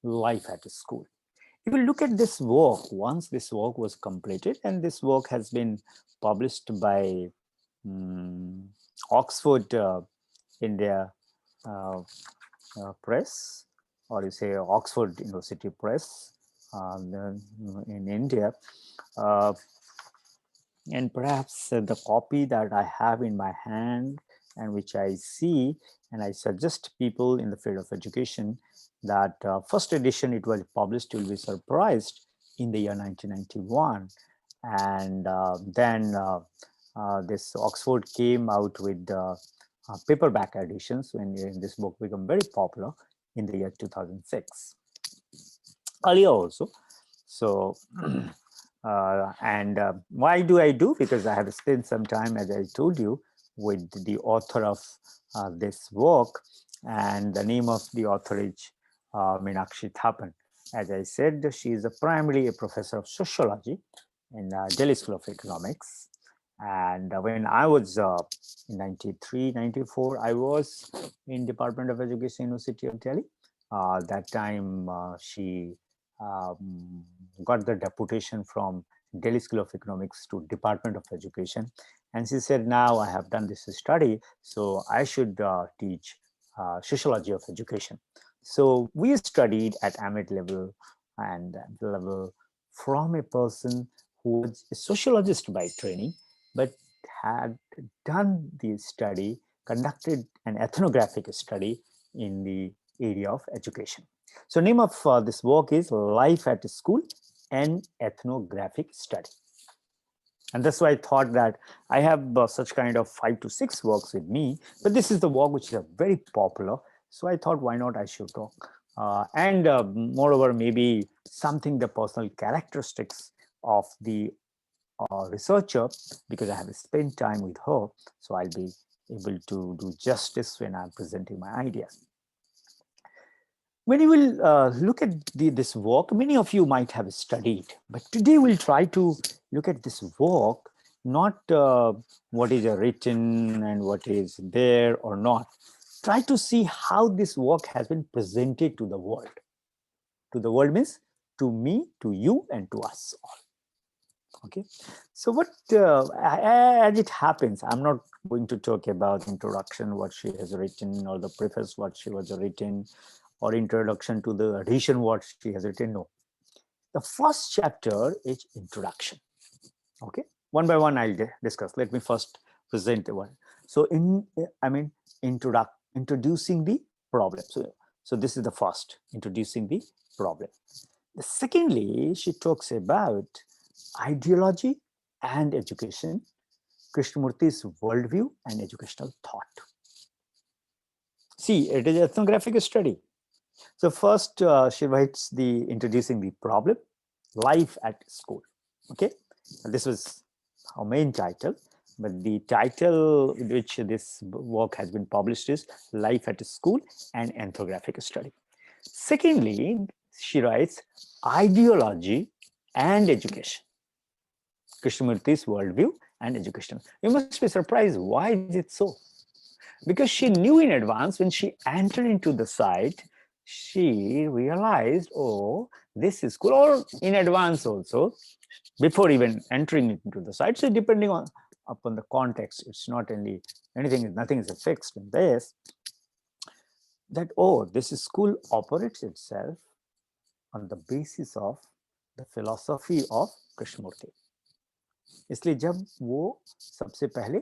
life at school. If you look at this work, once this work was completed, and this work has been published by Oxford India Press, or you say Oxford University Press in India. And perhaps the copy that I have in my hand and which I see, and I suggest people in the field of education that first edition, it was published, you'll be surprised, in the year 1991. And then this Oxford came out with paperback editions when this book became very popular in the year 2006. Earlier also. So, why do I do? Because I have spent some time, as I told you, with the author of this work, and the name of the author is Meenakshi Thapan. As I said, she is primarily a professor of sociology in Delhi School of Economics. And when I was in 93, 94, I was in Department of Education, University of Delhi. That time she got the deputation from Delhi School of Economics to Department of Education. And she said, now I have done this study, so I should teach sociology of education. So we studied at AMET level and level from a person who was a sociologist by training, but had done the study, conducted an ethnographic study in the area of education. So name of this work is Life at School, an Ethnographic Study. And that's why I thought that I have such kind of 5 to 6 works with me, but this is the work which is very popular. So I thought, why not I should talk? And moreover, maybe something, the personal characteristics of the researcher, because I have spent time with her, so I'll be able to do justice when I'm presenting my ideas. When you will look at this work, many of you might have studied, but today we'll try to look at this work, not what is written and what is there or not. Try to see how this work has been presented to the world. To the world means to me, to you, and to us all. Okay, so what as it happens, I'm not going to talk about introduction, what she has written, or the preface, what she was written, or introduction to the edition, what she has written. No, the first chapter is introduction. Okay, one by one I'll discuss. Let me first present the one. So introducing the problem. So this is the first, introducing the problem. Secondly, she talks about ideology and education, Krishnamurti's worldview and educational thought. See, it is an ethnographic study. So first, she writes the introducing the problem, life at school. Okay, this was our main title, but the title with which this work has been published is Life at School, an Ethnographic Study. Secondly, she writes ideology and education, Krishnamurti's worldview and education. You must be surprised, why is it so? Because she knew in advance when she entered into the site, she realized, oh, this is cool, or in advance also, before even entering into the site. So depending upon the context, it's not only anything, nothing is fixed in this, that, oh, this school operates itself on the basis of the philosophy of Krishnamurti. इसलिए जब वो सबसे पहले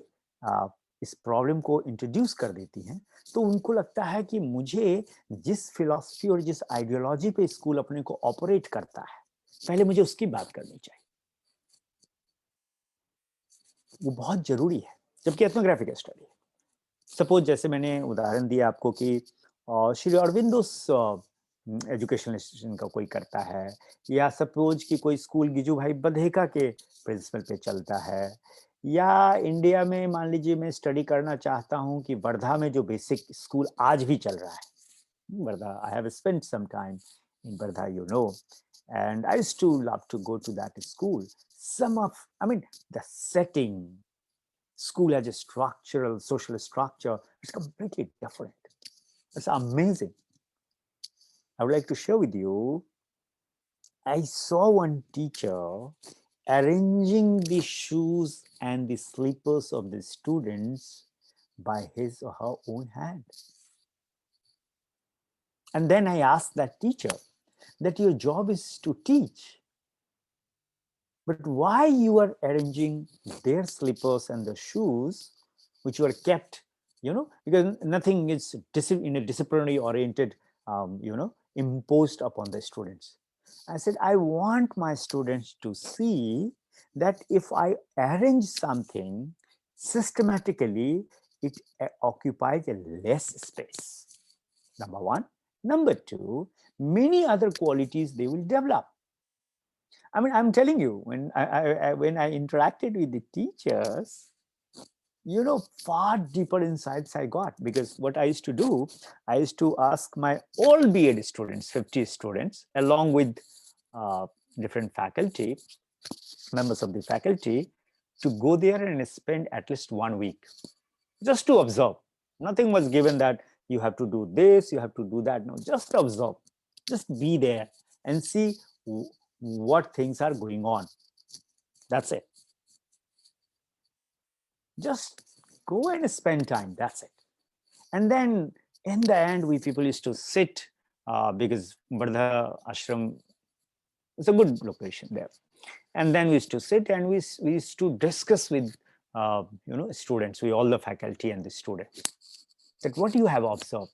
इस problem को introduce कर देती हैं, तो उनको लगता है कि मुझे जिस फिलॉसफी और जिस आइडियोलॉजी पे स्कूल अपने को ऑपरेट करता है, पहले मुझे उसकी बात करनी चाहिए. वो बहुत जरूरी है, जबकि एथनोग्राफिक स्टडी है. सपोज जैसे मैंने उदाहरण दिया आपको कि श्री अरविंदो एजुकेशनल इंस्टीट्यूशन का कोई करता है, या सपोज कि कोई स्कूल गिजू भाई बधेका के प्रिंसिपल पे चलता है, या इंडिया में मान लीजिए मैं स्टडी करना चाहता हूं कि वर्धा में जो बेसिक स्कूल आज भी चल रहा है, Wardha, I have spent some time in Bardha, you know, and I used to love to go to that school. The setting, school as a structural, social structure, it's completely different. It's amazing. I would like to share with you, I saw one teacher arranging the shoes and the slippers of the students by his or her own hand. And then I asked that teacher that your job is to teach, but why you are arranging their slippers and the shoes, which were kept, because nothing is in a disciplinary oriented, imposed upon the students. I said, I want my students to see that if I arrange something systematically, it occupies a less space. Number one. Number two, many other qualities they will develop. I'm telling you, when I interacted with the teachers, far deeper insights I got, because what I used to do, I used to ask my all B.Ed students, 50 students, along with different faculty, members of the faculty, to go there and spend at least 1 week, just to observe. Nothing was given that you have to do this, you have to do that. No, just observe, just be there and see what things are going on. That's it. Just go and spend time, that's it. And then in the end, we people used to sit, because Vardha Ashram is a good location there. And then we used to sit and we used to discuss with students, with all the faculty and the students, that what you have observed,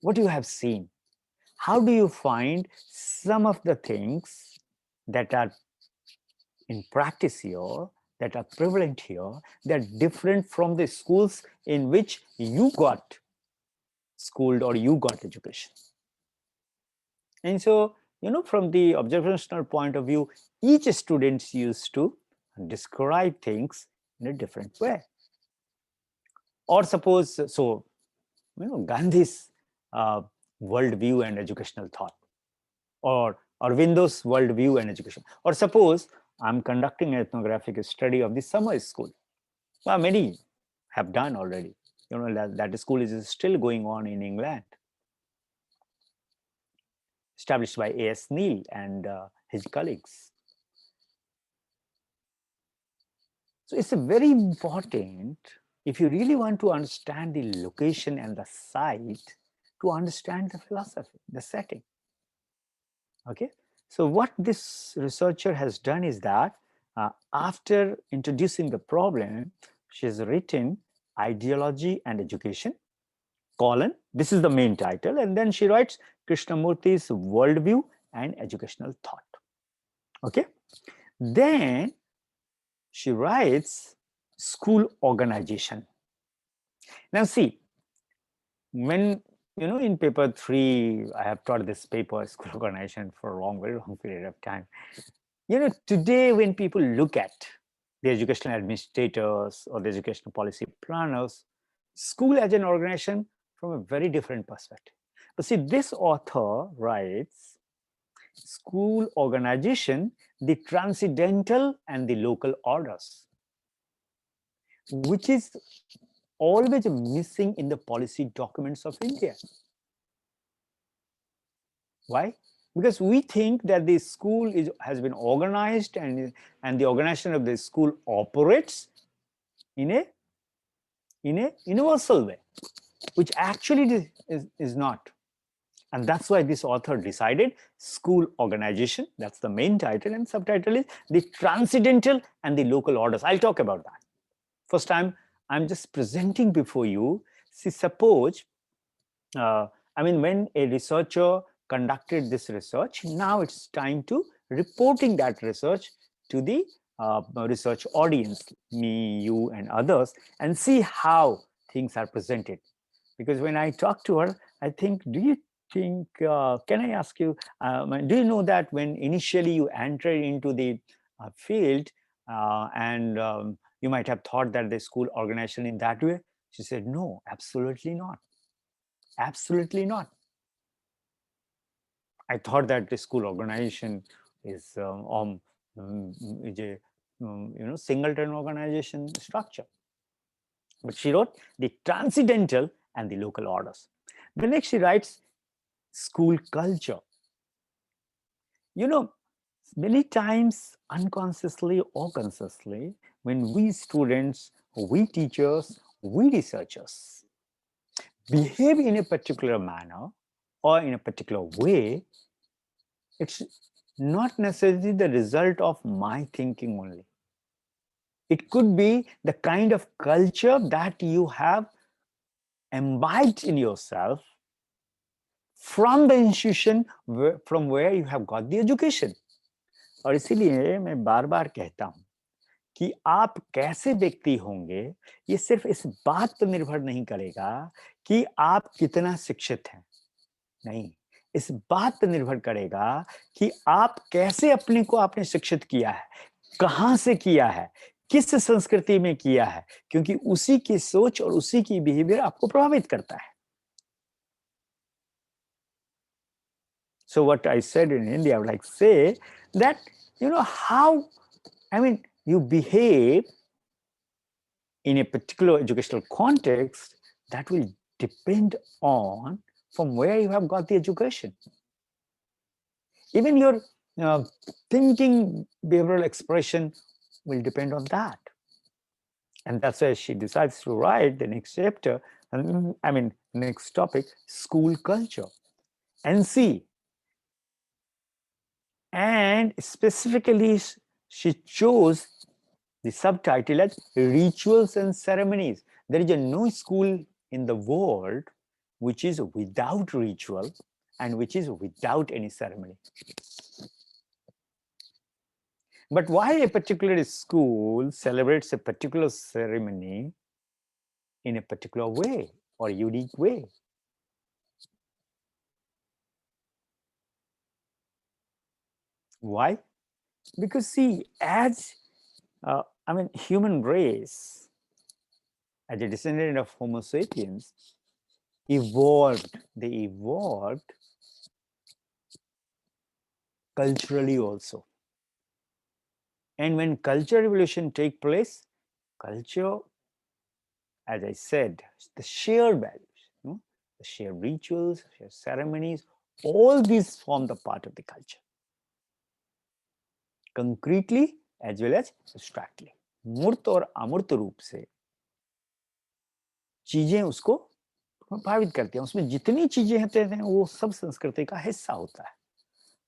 what you have seen, how do you find some of the things that are in practice here, that are prevalent here, that are different from the schools in which you got schooled or you got education. And so, from the observational point of view, each student used to describe things in a different way. Or suppose, so, Gandhi's worldview and educational thought, or Aurobindo's worldview and education. Or suppose I'm conducting an ethnographic study of the summer school. Well, many have done already. That school is still going on in England, established by A.S. Neil and his colleagues. So it's a very important, if you really want to understand the location and the site, to understand the philosophy, the setting. Okay, so what this researcher has done is that after introducing the problem, she has written ideology and education, colon, this is the main title, and then she writes Krishnamurti's worldview and educational thought. Okay, then she writes school organization. Now see, when in paper 3, I have taught this paper, school organization, for a long, very long period of time. Today when people look at the educational administrators or the educational policy planners, school as an organization from a very different perspective. But see, this author writes school organization, the transcendental and the local orders, which is always missing in the policy documents of India. Why? Because we think that the school has been organized and the organization of the school operates in a universal way, which actually is not. And that's why this author decided school organization, that's the main title, and subtitle is the transcendental and the local orders. I'll talk about that. First time I'm just presenting before you. See, suppose, when a researcher conducted this research, now it's time to reporting that research to the research audience, me, you, and others, and see how things are presented. Because when I talk to her, I think, do you think, can I ask you, do you know that when initially you entered into the field and you might have thought that the school organization in that way? She said, no, absolutely not. Absolutely not. I thought that the school organization is a singleton organization structure. But she wrote the transcendental and the local orders. The next she writes school culture. Many times unconsciously or consciously, when we students, we teachers, we researchers behave in a particular manner or in a particular way, it's not necessarily the result of my thinking only. It could be the kind of culture that you have imbibed in yourself from the institution from where you have got the education. और इसीलिए मैं बार बार कहता हूं कि आप कैसे व्यक्ति होंगे, ये सिर्फ इस बात पर निर्भर नहीं करेगा कि आप कितना शिक्षित हैं, नहीं, इस बात पर निर्भर करेगा कि आप कैसे अपने को आपने शिक्षित किया है, कहां से किया है, किस संस्कृति में किया है, क्योंकि उसी की सोच और उसी की बिहेवियर आपको प्रभावित करता है. So what I said in India, I would like to say that, how, you behave in a particular educational context, that will depend on from where you have got the education. Even your thinking, behavioral expression will depend on that. And that's why she decides to write the next chapter, next topic, school culture. And see, and specifically she chose the subtitle as rituals and ceremonies. There is no school in the world which is without ritual and which is without any ceremony. But why a particular school celebrates a particular ceremony in a particular way or unique way? Why? Because see, as human race, as a descendant of Homo sapiens, evolved culturally also. And when culture revolution take place, culture, as I said, the shared values, the shared rituals, shared ceremonies, all these form the part of the culture, concretely as well as abstractly. मूर्त और अमूर्त रूप से चीजें उसको प्रभावित करती हैं। उसमें जितनी चीजें होते हैं वो सब संस्कृति का हिस्सा होता है.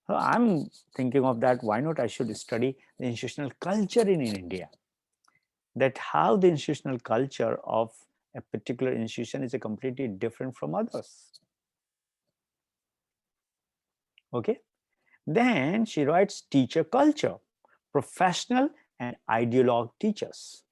So I'm thinking of that. Why not I should study the institutional culture in India? That how the institutional culture of a particular institution is completely different from others. Okay. Then she writes teacher culture, professional and ideologue teachers.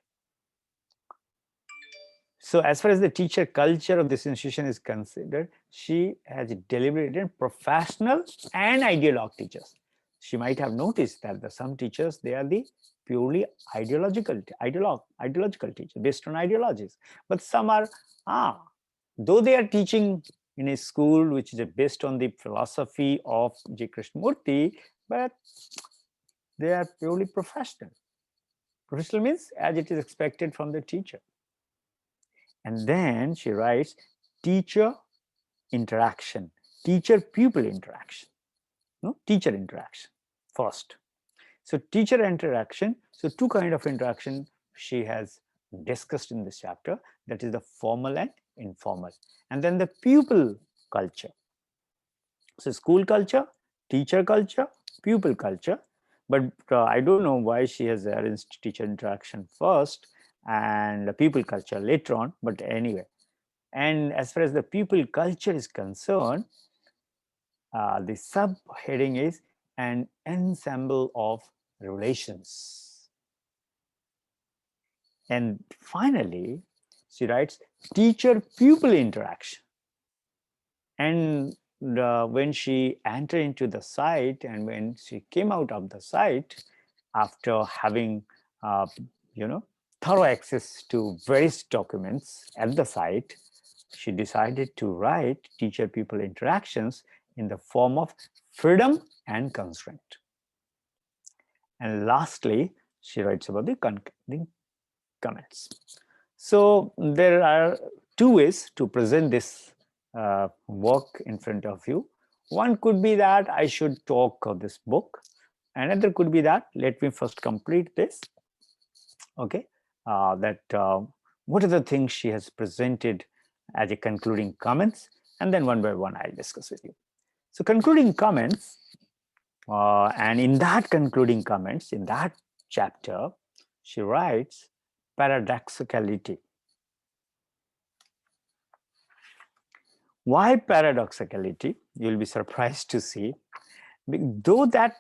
So as far as the teacher culture of this institution is considered, she has deliberated professional and ideologue teachers. She might have noticed that some teachers, they are the purely ideological teachers based on ideologies. But some are, though they are teaching in a school which is based on the philosophy of J. Krishnamurti, but they are purely professional. Professional means as it is expected from the teacher. And then she writes teacher interaction, teacher-pupil interaction, teacher interaction first. So teacher interaction, so two kinds of interaction she has discussed in this chapter, that is the formal and informal. And then the pupil culture. So school culture, teacher culture, pupil culture. But I don't know why she has arranged teacher interaction first and the pupil culture later on, but anyway. And as far as the pupil culture is concerned, the subheading is an ensemble of relations. And finally, she writes teacher-pupil interaction. And when she entered into the site and when she came out of the site after having thorough access to various documents at the site, she decided to write teacher-pupil interactions in the form of freedom and constraint. And lastly, she writes about the concluding comments. So there are two ways to present this work in front of you. One could be that I should talk of this book. Another could be that let me first complete this. Okay, what are the things she has presented as a concluding comments, and then one by one I'll discuss with you. So concluding comments, and in that concluding comments, in that chapter, she writes paradoxicality. Why paradoxicality? You'll be surprised to see, though that,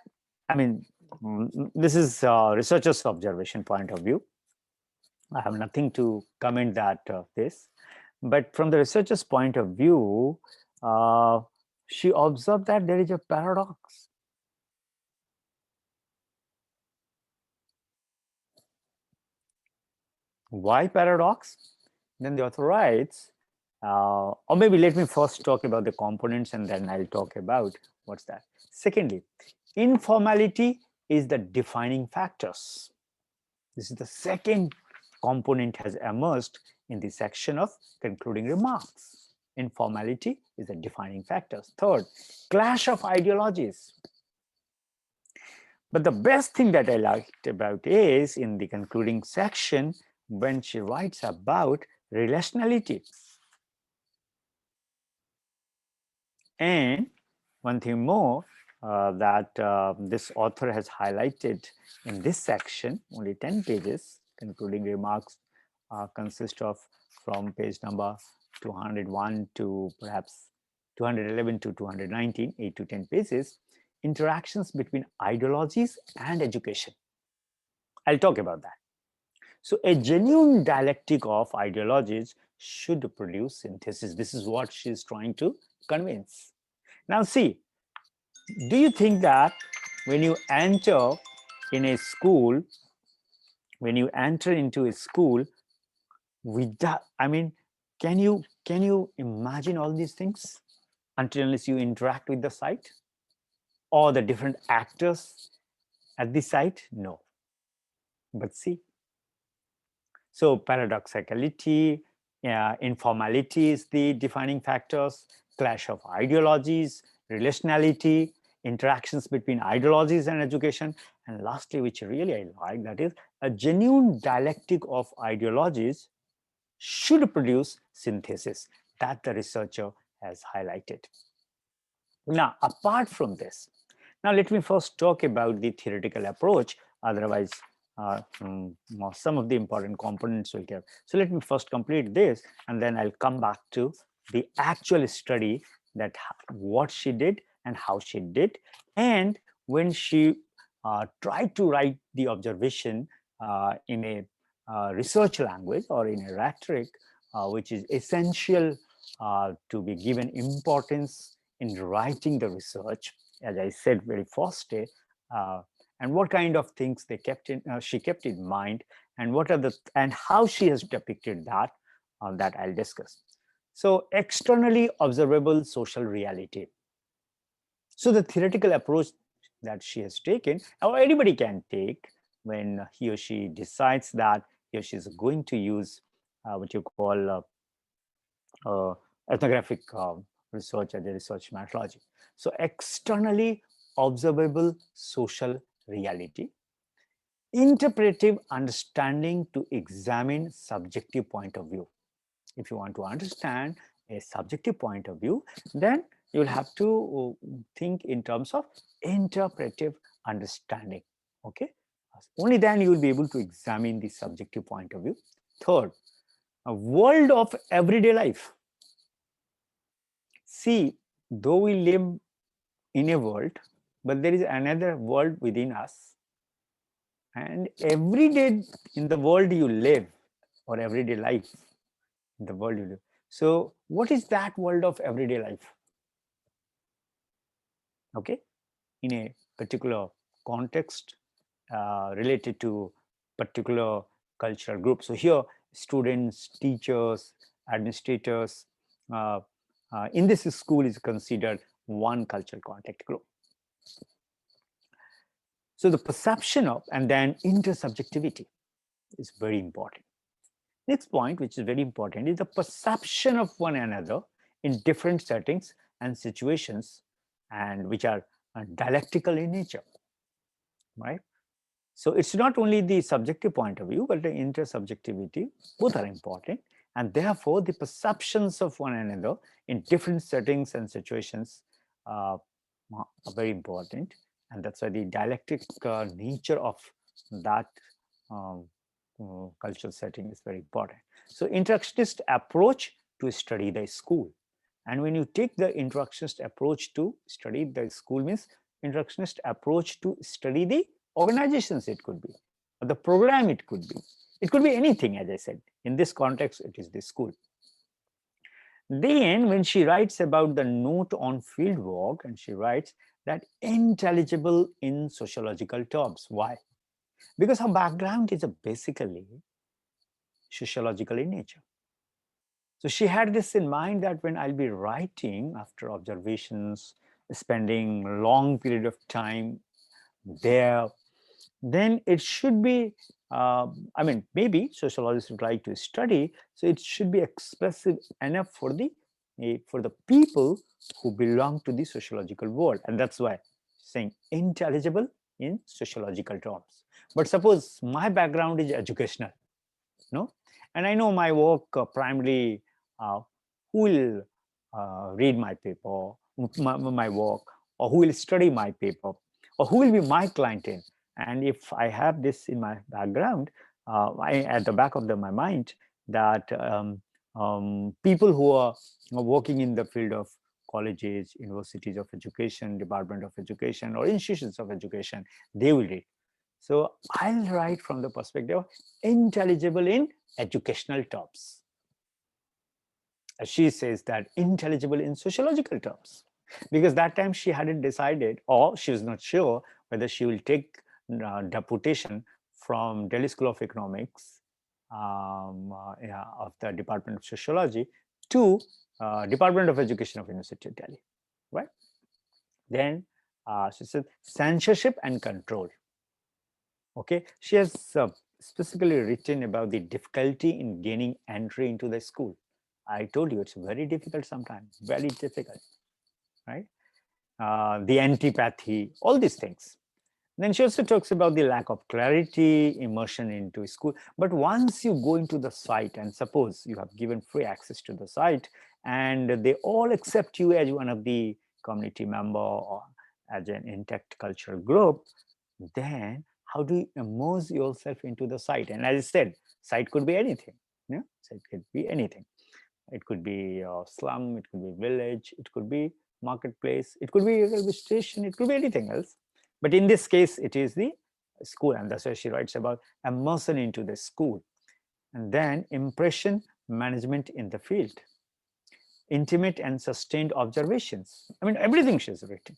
this is researcher's observation point of view. I have nothing to comment that this, but from the researcher's point of view, she observed that there is a paradox. Why paradox? Then the author writes, or maybe let me first talk about the components and then I'll talk about what's that. Secondly, informality is the defining factors. This is the second component has emerged in the section of concluding remarks. Informality is the defining factors. Third, clash of ideologies. But the best thing that I liked about is in the concluding section when she writes about relationality. And one thing more that this author has highlighted in this section, only 10 pages, concluding remarks consist of from page number 201 to perhaps 211 to 219, 8 to 10 pages, interactions between ideologies and education. I'll talk about that. So a genuine dialectic of ideologies should produce synthesis. This is what she's trying to convince. Now see, do you think that when you enter in a school, when you enter into a school, with that, can you imagine all these things until unless you interact with the site or the different actors at the site? No. But see, so paradoxicality, informality is the defining factors, clash of ideologies, relationality, interactions between ideologies and education, and lastly, which really I like, that is a genuine dialectic of ideologies should produce synthesis that the researcher has highlighted. Now, apart from this, now let me first talk about the theoretical approach, otherwise some of the important components will get. So let me first complete this, and then I'll come back to the actual study, that what she did and how she did, and when she tried to write the observation in a research language or in a rhetoric, which is essential to be given importance in writing the research, as I said very first day, and what kind of things they kept in, she kept in mind, and what are the, and how she has depicted that, that I'll discuss. So externally observable social reality. So the theoretical approach that she has taken, or anybody can take, when he or she decides that he or she is going to use what you call ethnographic research as a research methodology. So externally observable social reality, interpretive understanding to examine subjective point of view. If you want to understand a subjective point of view, then you'll have to think in terms of interpretive understanding. Okay, only then you will be able to examine the subjective point of view. Third, a world of everyday life. See, though we live in a world, but there is another world within us, and every day in the world you live, or everyday life in the world you live. So what is that world of everyday life? Okay, in a particular context related to particular cultural group. So here, students, teachers, administrators in this school is considered one cultural contact group. So the perception of, and then intersubjectivity is very important. Next point, which is very important, is the perception of one another in different settings and situations, and which are dialectical in nature, right? So it's not only the subjective point of view, but the intersubjectivity, both are important. And therefore, the perceptions of one another in different settings and situations are very important. And that's why the dialectic nature of that cultural setting is very important. So interactionist approach to study the school. And when you take the interactionist approach to study the school, means interactionist approach to study the organizations, it could be, or the program, it could be anything. As I said, in this context, it is the school. Then when she writes about the note on field work, and she writes that intelligible in sociological terms. Why? Because her background is basically sociological in nature. So she had this in mind, that when I'll be writing after observations, spending long period of time there, then it should be, I mean, maybe sociologists would like to study, so it should be expressive enough for the people who belong to the sociological world. And that's why saying intelligible in sociological terms. But suppose my background is educational, no, and I know my work primarily, who will read my paper, my work, or who will study my paper, or who will be my clientele. And if I have this in my background, at the back of my mind, that people who are working in the field of colleges, universities of education, department of education, or institutions of education, they will read. So I'll write from the perspective of intelligible in educational terms. She says that intelligible in sociological terms, because that time she hadn't decided, or she was not sure whether she will take deputation from Delhi School of Economics of the Department of Sociology to Department of Education of University of Delhi, right? Then she said censorship and control. Okay, she has specifically written about the difficulty in gaining entry into the school. I told you it's very difficult sometimes, very difficult, right? the antipathy, all these things. Then she also talks about the lack of clarity, immersion into school. But once you go into the site, and suppose you have given free access to the site, and they all accept you as one of the community member or as an intact cultural group, then how do you immerse yourself into the site? And as I said, site could be anything. Yeah, site could be anything. It could be a slum, it could be village, it could be marketplace, it could be a railway station, it could be anything else. But in this case, it is the school, and that's why she writes about immersion into the school. And then impression management in the field, intimate and sustained observations. I mean, everything she's written.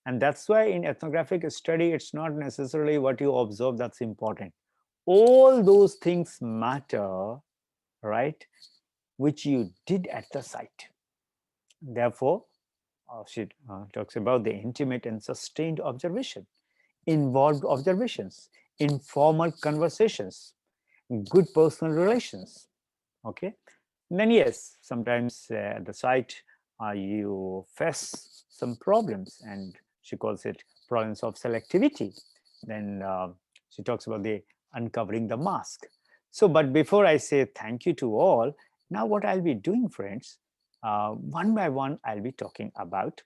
And that's why in ethnographic study, it's not necessarily what you observe that's important. All those things matter, right, which you did at the site. Therefore, she talks about the intimate and sustained observation, involved observations, informal conversations, good personal relations. Okay. And then yes, sometimes at the site you face some problems, and she calls it problems of selectivity. Then she talks about the uncovering the mask. So, but before I say thank you to all, now what I'll be doing, friends, one by one, I'll be talking about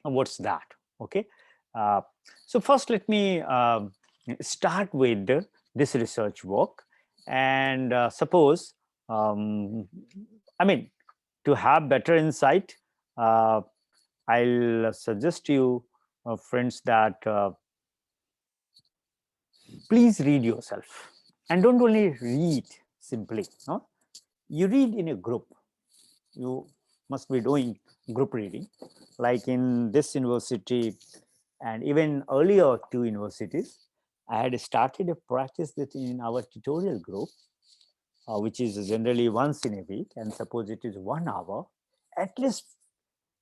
what's that. Okay. So first, let me start with this research work, and suppose, I mean, to have better insight, I'll suggest you, friends, that please read yourself, and don't only read simply. No? You read in a group. You must be doing group reading, like in this university and even earlier 2 universities. I had started a practice that in our tutorial group, which is generally once in a week, and suppose it is 1 hour, at least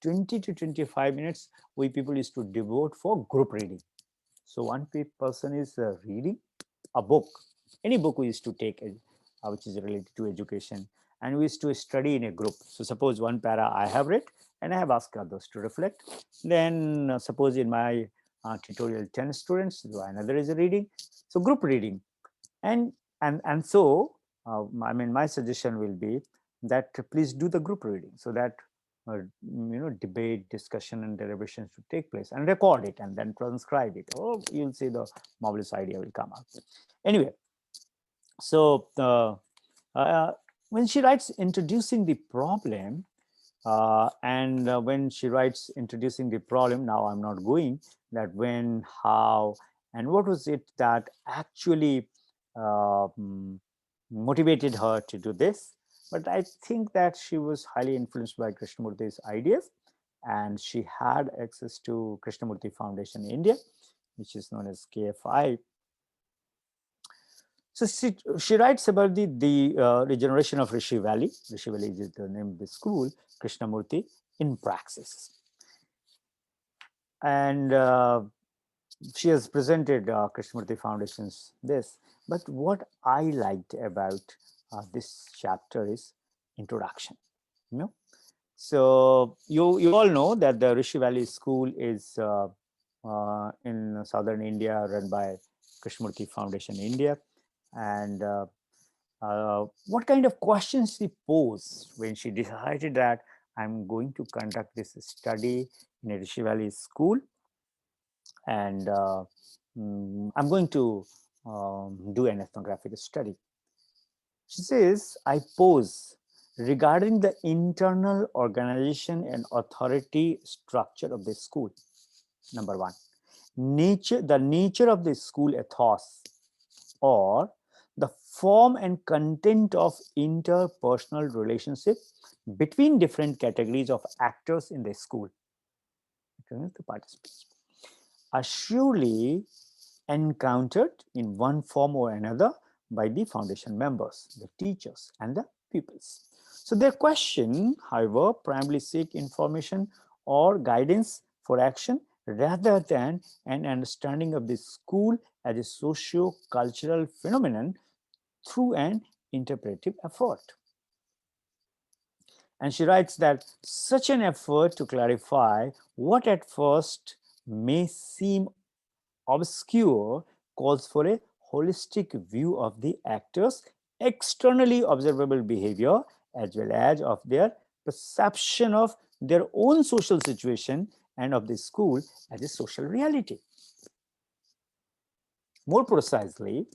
20 to 25 minutes we people used to devote for group reading. So one person is reading a book, any book we used to take, which is related to education, and we used to study in a group. So suppose one para I have read, and I have asked others to reflect. Then suppose in my tutorial 10 students, another is reading. So group reading, and so I mean, my suggestion will be that please do the group reading, so that debate, discussion, and deliberations should take place, and record it, and then transcribe it. Oh, you'll see the marvelous idea will come out. Anyway, so when she writes introducing the problem, and when she writes introducing the problem, now I'm not going that when, how, and what was it that actually motivated her to do this. But I think that she was highly influenced by Krishnamurti's ideas, and she had access to Krishnamurti Foundation India, which is known as KFI. So she writes about the regeneration of Rishi Valley. Rishi Valley is the name of the school, Krishnamurti in praxis. And she has presented Krishnamurti Foundation's this. But what I liked about this chapter is introduction. So you all know that the Rishi Valley School is in southern India, run by Krishnamurti Foundation India. And what kind of questions she posed when she decided that I'm going to conduct this study in a Rishi Valley school, and I'm going to do an ethnographic study. She says, I pose regarding the internal organization and authority structure of the school. Number one, the nature of the school ethos, or the form and content of interpersonal relationship between different categories of actors in the school, the participants, are surely encountered in one form or another by the foundation members, the teachers, and the pupils. So their question, however, primarily seek information or guidance for action rather than an understanding of the school as a socio-cultural phenomenon through an interpretive effort. And she writes that such an effort to clarify what at first may seem obscure calls for a holistic view of the actors' externally observable behavior as well as of their perception of their own social situation and of the school as a social reality. More precisely,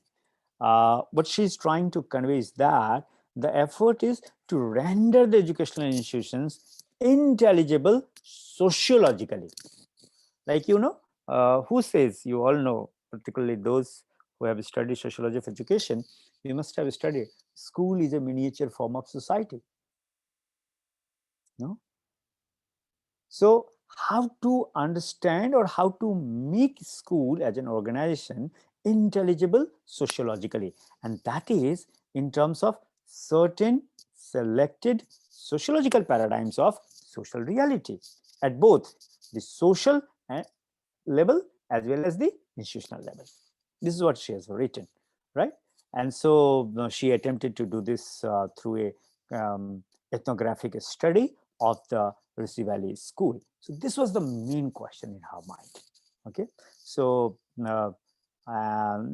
what she's trying to convey is that the effort is to render the educational institutions intelligible sociologically. Like, who says, you all know, particularly those who have studied sociology of education, you must have studied school is a miniature form of society. No? So how to understand or how to make school as an organization intelligible sociologically, and that is in terms of certain selected sociological paradigms of social reality at both the social level as well as the institutional level. This is what she has written, right? And so she attempted to do this through a ethnographic study of the Rishi Valley School. So this was the main question in her mind. Okay, so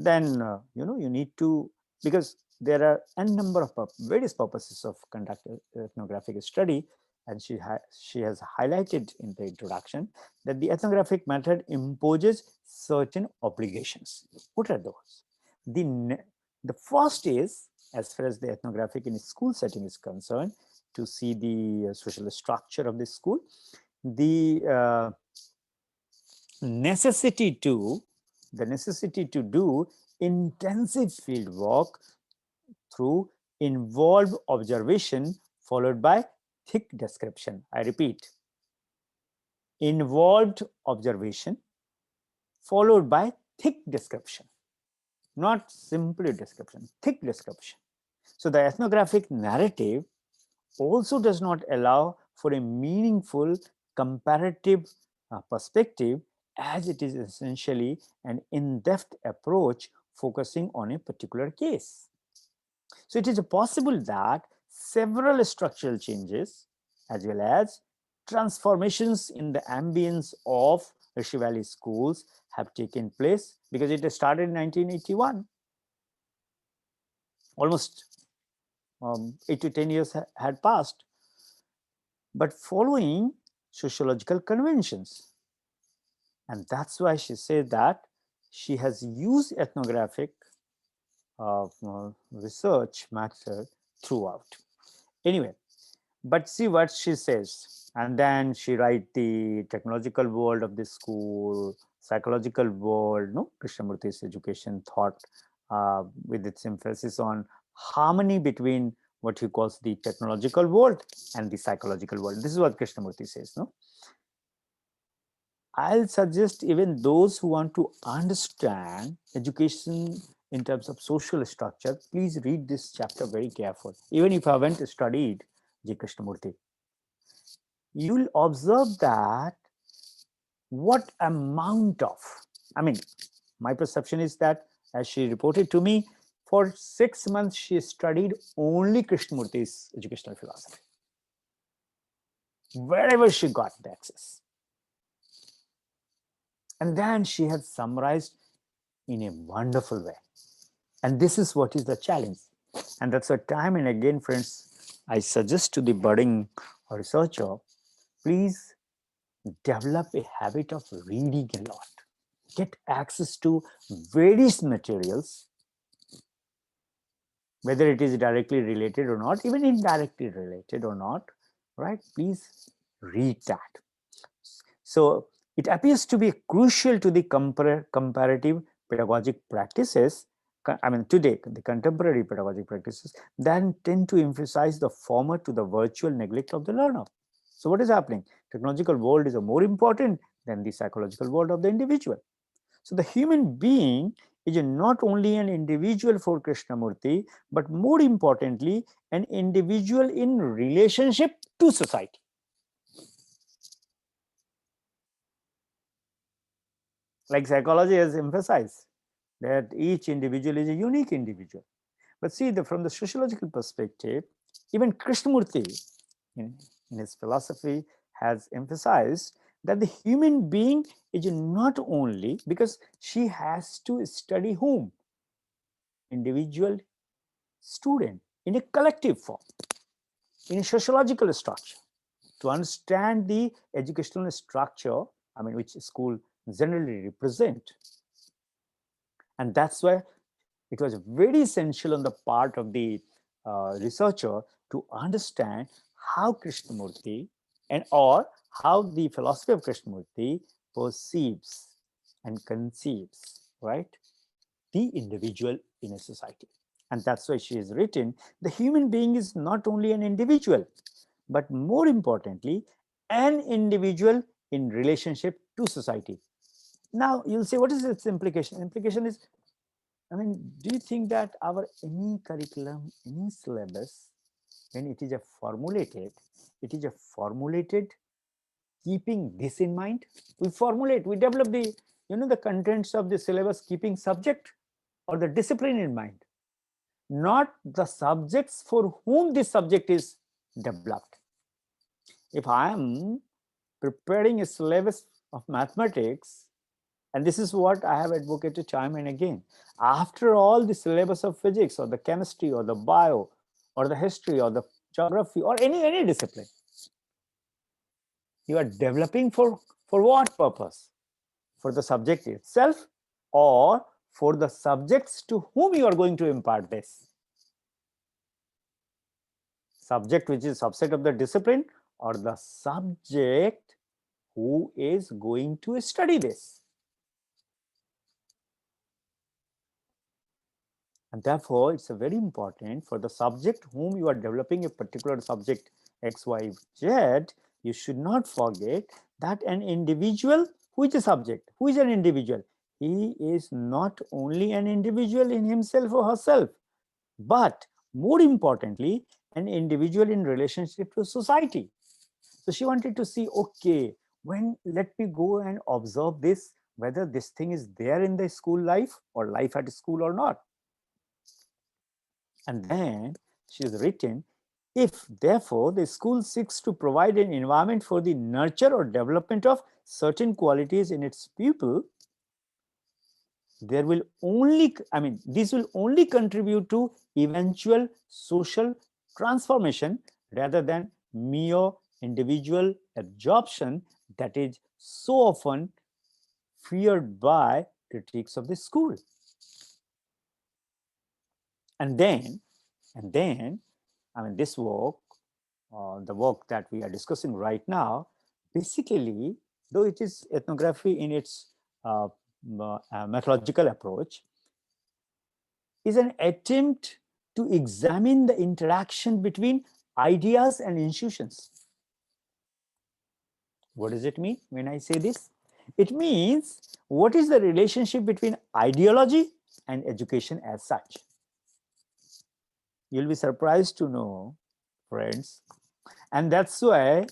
then you need to, because there are a number of various purposes of conducting ethnographic study, and she has highlighted in the introduction that the ethnographic method imposes certain obligations. What are those? The first is, as far as the ethnographic in a school setting is concerned, to see the social structure of the school, the necessity to do intensive field work through involved observation followed by thick description. I repeat, involved observation followed by thick description, not simply description, thick description. So the ethnographic narrative also does not allow for a meaningful comparative perspective, as it is essentially an in-depth approach focusing on a particular case. So it is possible that several structural changes as well as transformations in the ambience of Rishi Valley schools have taken place, because it started in 1981. Almost 8 to 10 years had passed, but following sociological conventions. And that's why she said that she has used ethnographic research method throughout. Anyway, but see what she says. And then she write the technological world of the school, psychological world, Krishnamurti's education thought with its emphasis on harmony between what he calls the technological world and the psychological world. This is what Krishnamurti says, no? I'll suggest even those who want to understand education in terms of social structure, please read this chapter very carefully. Even if I haven't studied J. Krishnamurti, you'll observe that what amount of, my perception is that, as she reported to me, for 6 months she studied only Krishnamurti's educational philosophy, wherever she got the access. And then she has summarized in a wonderful way. And this is what is the challenge. And that's why time and again, friends, I suggest to the budding researcher, please develop a habit of reading a lot. Get access to various materials, whether it is directly related or not, even indirectly related or not, right? Please read that. So it appears to be crucial to the comparative pedagogic practices, today, the contemporary pedagogic practices, that tend to emphasize the former to the virtual neglect of the learner. So what is happening? Technological world is more important than the psychological world of the individual. So the human being is not only an individual for Krishnamurti, but more importantly, an individual in relationship to society. Like psychology has emphasized that each individual is a unique individual. But see, from the sociological perspective, even Krishnamurti in his philosophy, has emphasized that the human being is not only, because she has to study whom? Individual student in a collective form, in a sociological structure. To understand the educational structure, which school generally represent. And that's why it was very essential on the part of the researcher to understand how Krishnamurti or how the philosophy of Krishnamurti perceives and conceives, right, the individual in a society. And that's why she has written, the human being is not only an individual, but more importantly, an individual in relationship to society. Now, you'll say, what is its implication? Implication is, do you think that our any curriculum, any syllabus, when it is formulated, keeping this in mind? We develop the, the contents of the syllabus keeping subject or the discipline in mind, not the subjects for whom this subject is developed. If I am preparing a syllabus of mathematics, and this is what I have advocated time and again, after all the syllabus of physics or the chemistry or the bio or the history or the geography or any discipline, you are developing for what purpose? For the subject itself or for the subjects to whom you are going to impart this? Subject which is subset of the discipline or the subject who is going to study this? And therefore, it's very important for the subject whom you are developing a particular subject X, Y, Z, you should not forget that an individual, who is a subject, who is an individual, he is not only an individual in himself or herself, but more importantly, an individual in relationship to society. So she wanted to see, okay, let me go and observe this, whether this thing is there in the school life or life at school or not. And then she has written, if therefore the school seeks to provide an environment for the nurture or development of certain qualities in its pupil, there will only, this will only contribute to eventual social transformation rather than mere individual absorption that is so often feared by critics of the school. And then, this work, the work that we are discussing right now, basically, though it is ethnography in its methodological approach, is an attempt to examine the interaction between ideas and institutions. What does it mean when I say this? It means, what is the relationship between ideology and education as such? You'll be surprised to know, friends, and that's why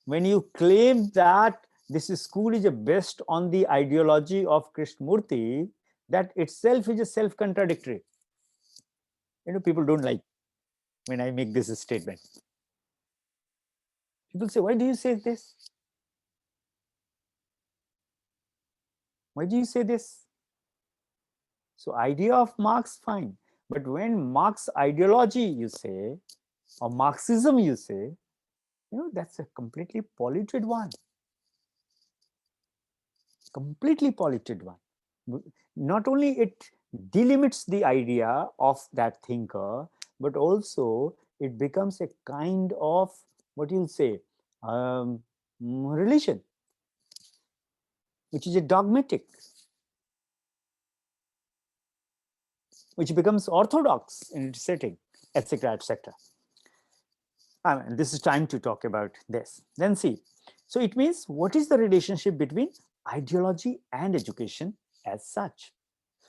when you claim that this school is based on the ideology of Krishnamurti, that itself is a self-contradictory. People don't like when I make this statement. People say, why do you say this? Why do you say this? So idea of Marx, fine. But when Marx ideology, you say, or Marxism, you say, that's a completely polluted one. Completely polluted one. Not only it delimits the idea of that thinker, but also it becomes a kind of, what you'll say, religion, which is a dogmatic, which becomes orthodox in its setting, etc., etc. This is time to talk about this. Then see, so it means, what is the relationship between ideology and education as such?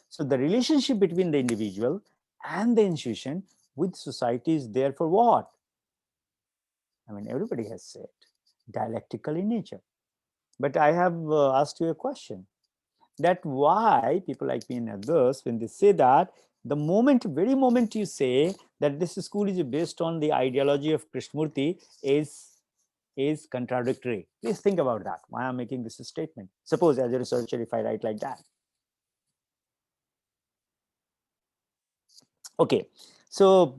So the relationship between the individual and the institution with society is there for what? Everybody has said, dialectical in nature. But I have asked you a question, that why people like me and others, when they say that the very moment you say that this school is based on the ideology of Krishnamurti is contradictory. Please think about that. Why I'm making this statement. Suppose as a researcher, if I write like that. Okay, so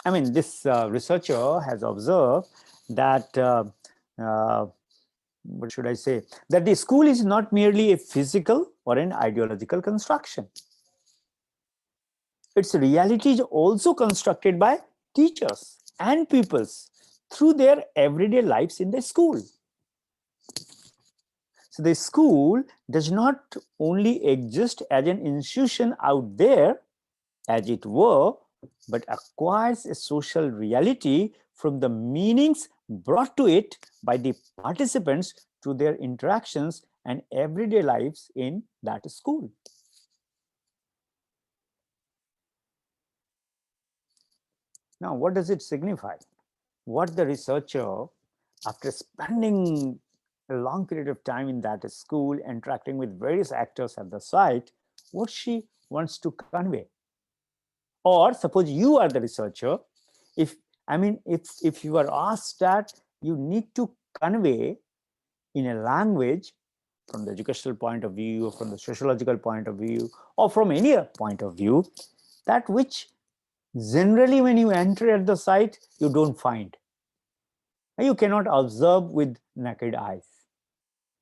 I mean, this researcher has observed that what should I say? That the school is not merely a physical or an ideological construction. Its reality is also constructed by teachers and pupils through their everyday lives in the school. So the school does not only exist as an institution out there, as it were, but acquires a social reality from the meanings brought to it by the participants through their interactions and everyday lives in that school. Now, what does it signify? What the researcher, after spending a long period of time in that school, interacting with various actors at the site, what she wants to convey? Or suppose you are the researcher, if you are asked that you need to convey in a language from the educational point of view, or from the sociological point of view, or from any point of view, that which generally when you enter at the site, you don't find. You cannot observe with naked eyes.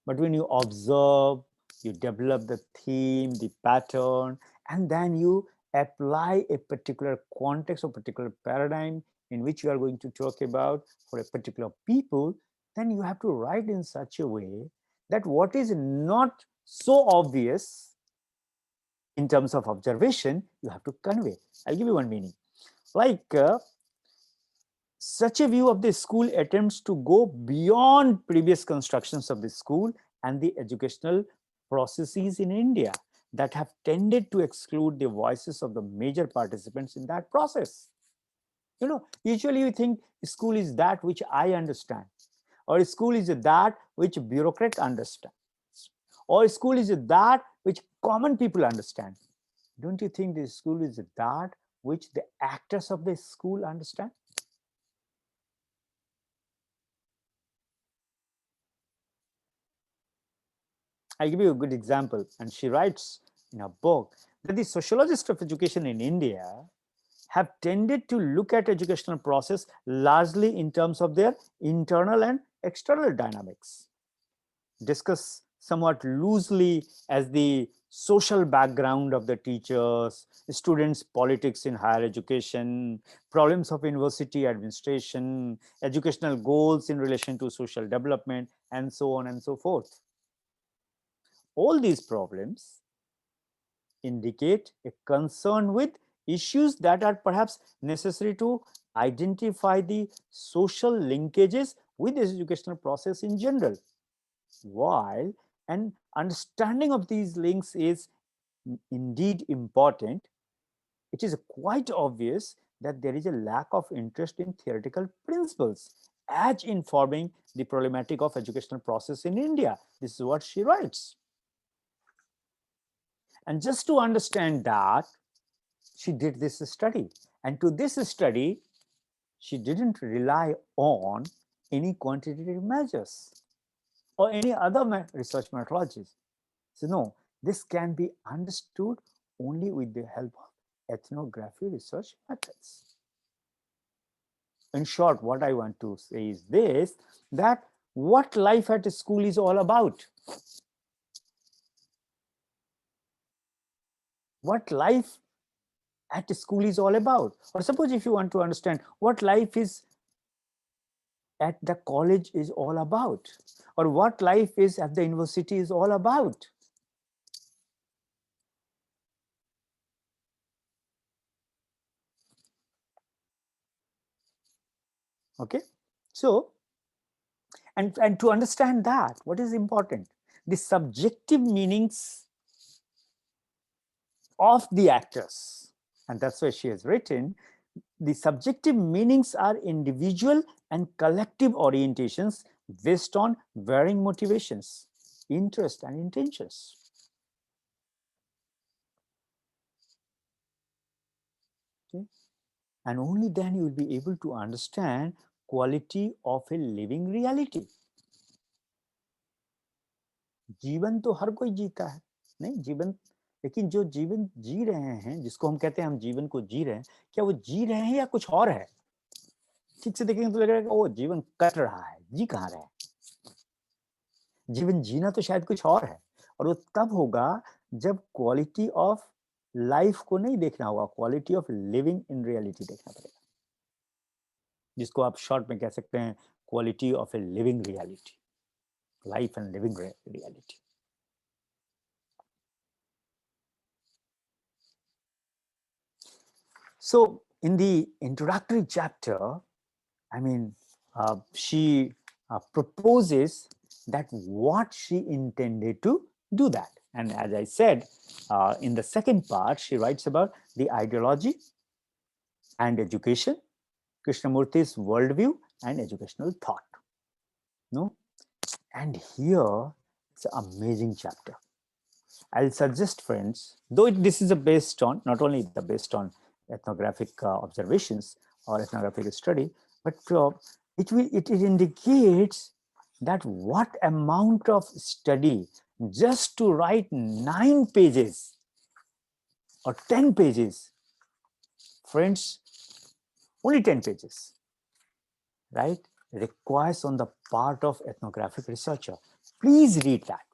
But when you observe, you develop the theme, the pattern, and then you apply a particular context or particular paradigm in which you are going to talk about for a particular people, then you have to write in such a way that what is not so obvious in terms of observation, you have to convey. I'll give you one meaning. Like such a view of the school attempts to go beyond previous constructions of the school and the educational processes in India that have tended to exclude the voices of the major participants in that process. You know, usually you think school is that which I understand, or school is that which bureaucrat understand, or school is that which common people understand. Don't you think the school is that which the actors of the school understand? I'll give you a good example. And she writes in her book that the sociologists of education in India have tended to look at educational process largely in terms of their internal and external dynamics, discuss somewhat loosely as the social background of the teachers, students' politics in higher education, problems of university administration, educational goals in relation to social development, and so on and so forth. All these problems indicate a concern with issues that are perhaps necessary to identify the social linkages with the educational process in general. While an understanding of these links is indeed important, it is quite obvious that there is a lack of interest in theoretical principles as informing the problematic of educational process in India. This is what she writes. And just to understand that, she did this study. And to this study, she didn't rely on any quantitative measures or any other research methodologies. So no, this can be understood only with the help of ethnography research methods. In short, what I want to say is this, that what life at school is all about. What life at school is all about. Or suppose if you want to understand what life is at the college is all about, or what life is at the university is all about. Okay, so and to understand that, what is important? The subjective meanings of the actors, and that's why she has written, the subjective meanings are individual and collective orientations based on varying motivations, interests, and intentions. Okay? And only then you will be able to understand quality of a living reality. जीवन तो हर कोई जीता है, नहीं जीवन, लेकिन जो जीवन जी रहे हैं, जिसको हम कहते हैं हम जीवन को जी रहे हैं, क्या वो जी रहे हैं या कुछ और है? ठीक से देखेंगे तो लगेगा कि वो जीवन कट रहा है, जी कहाँ रहे? जीवन जीना तो शायद कुछ और है, और वो तब होगा जब क्वालिटी ऑफ लाइफ को नहीं देखना होगा, quality of living in reality देखना पड़ेगा, जिसको आप शॉर्ट में कह सकते हैं quality of a living reality, life and living reality. So in the introductory chapter, I mean, she proposes that what she intended to do that. And as I said, in the second part, she writes about the ideology and education, Krishnamurti's worldview and educational thought. No? And here, it's an amazing chapter. I'll suggest, friends, though this is based on, not only the based on ethnographic observations or ethnographic study, but it indicates that what amount of study just to write 9 pages or 10 pages, friends, only 10 pages, right, requires on the part of ethnographic researcher. Please read that.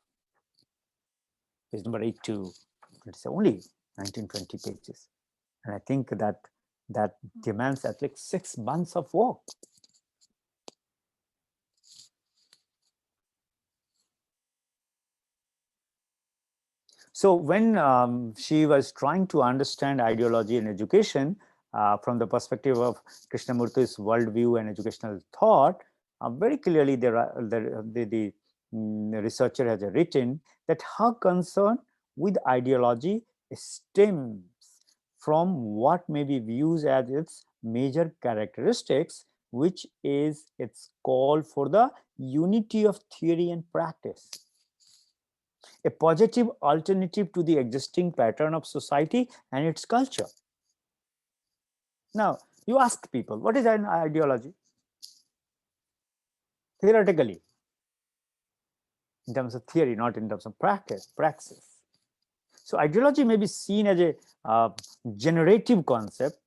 Page number 8 to, it's only 19-20 pages. And I think that demands at least 6 months of work. So when she was trying to understand ideology and education from the perspective of Krishnamurti's worldview and educational thought, very clearly the researcher has written that her concern with ideology stems from what may be viewed as its major characteristics, which is its call for the unity of theory and practice, a positive alternative to the existing pattern of society and its culture. Now, you ask people, what is an ideology? Theoretically, in terms of theory, not in terms of praxis. So ideology may be seen as a generative concept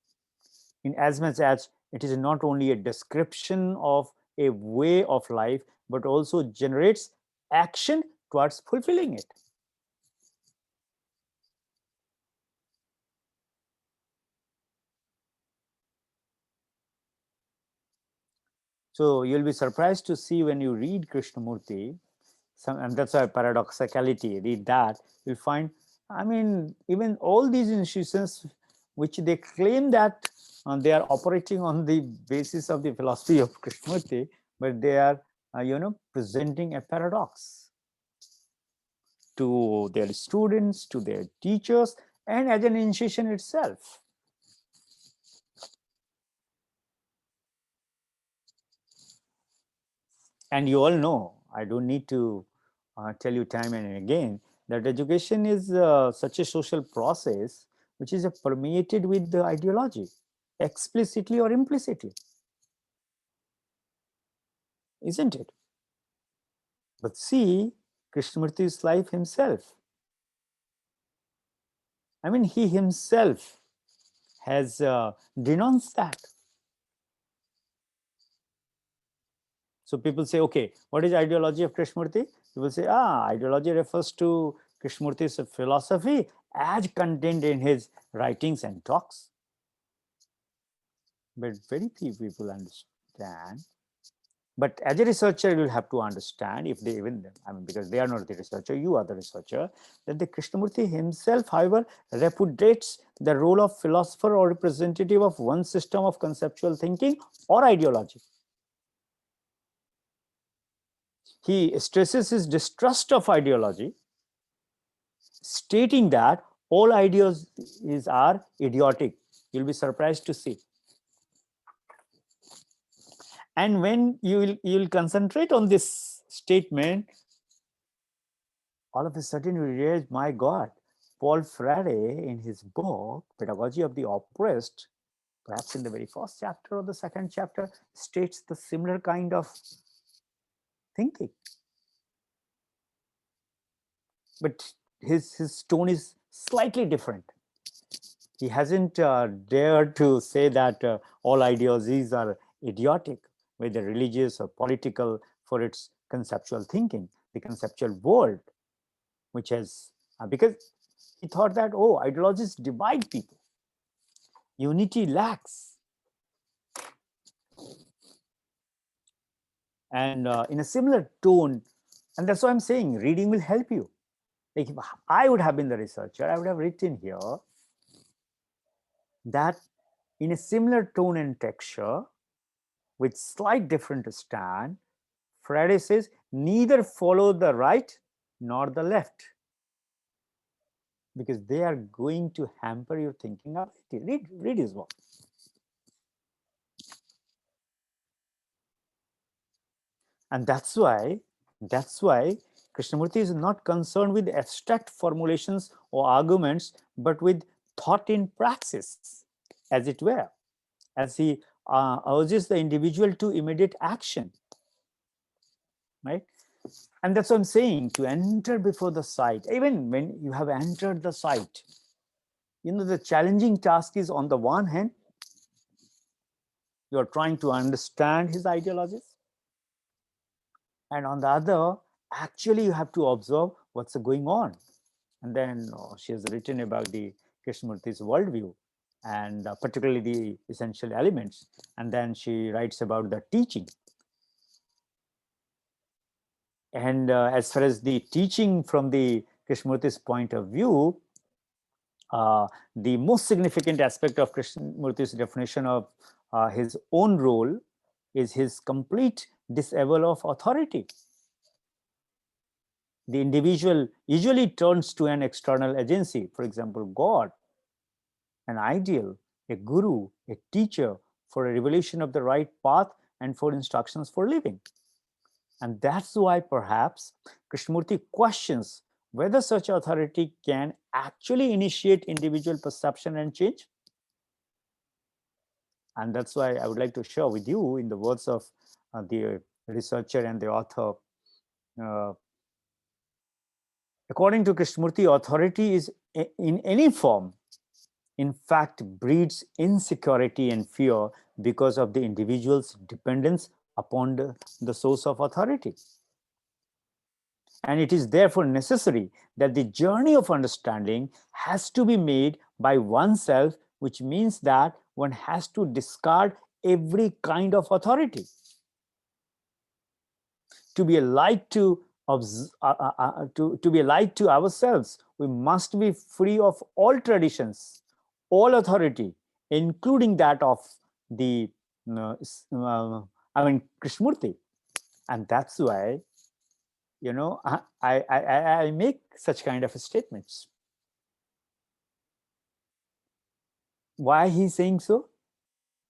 in as much as it is not only a description of a way of life, but also generates action towards fulfilling it. So you'll be surprised to see when you read Krishnamurti, and that's why paradoxicality, read that, you'll find, I mean, even all these institutions which they claim that they are operating on the basis of the philosophy of Krishnamurti, but they are, presenting a paradox to their students, to their teachers, and as an institution itself. And you all know, I don't need to tell you time and again, that education is such a social process which is permeated with the ideology, explicitly or implicitly. Isn't it? But see Krishnamurti's life himself. I mean, he himself has denounced that. So people say, okay, what is ideology of Krishnamurti? People say, ideology refers to Krishnamurti's philosophy as contained in his writings and talks. But very few people understand. But as a researcher, you will have to understand, if they even, because they are not the researcher, you are the researcher, that the Krishnamurti himself, however, repudiates the role of philosopher or representative of one system of conceptual thinking or ideology. He stresses his distrust of ideology, stating that all ideas are idiotic. You'll be surprised to see. And when you'll concentrate on this statement, all of a sudden you realize, my God, Paul Freire in his book, Pedagogy of the Oppressed, perhaps in the very first chapter or the second chapter, states the similar kind of thinking. But his tone is slightly different. He hasn't dared to say that all ideologies are idiotic, whether religious or political, for its conceptual thinking, the conceptual world, which has, because he thought that, oh, ideologies divide people, unity lacks. And in a similar tone, and that's why I'm saying reading will help you. Like if I would have been the researcher, I would have written here that in a similar tone and texture, with slight different stand, Freire says, neither follow the right nor the left, because they are going to hamper your thinking ability. Read his work. And that's why Krishnamurti is not concerned with abstract formulations or arguments, but with thought in praxis, as it were, as he urges the individual to immediate action, right? And that's what I'm saying, to enter before the site. Even when you have entered the site, you know, the challenging task is, on the one hand, you're trying to understand his ideologies, and on the other, actually you have to observe what's going on. And then she has written about the Krishnamurti's worldview, and particularly the essential elements. And then she writes about the teaching. And as far as the teaching from the Krishnamurti's point of view, the most significant aspect of Krishnamurti's definition of his own role is his complete disavowal of authority. The individual usually turns to an external agency, for example, God, an ideal, a guru, a teacher, for a revelation of the right path and for instructions for living. And that's why perhaps Krishnamurti questions whether such authority can actually initiate individual perception and change. And that's why I would like to share with you, in the words of the researcher and the author, according to Krishnamurti, authority is in any form, in fact, breeds insecurity and fear because of the individual's dependence upon the source of authority. And it is therefore necessary that the journey of understanding has to be made by oneself, which means that one has to discard every kind of authority. To be a light to be a light to ourselves, we must be free of all traditions, all authority, including that of the Krishnamurti. And that's why, you know, I make such kind of statements. Why he's saying so?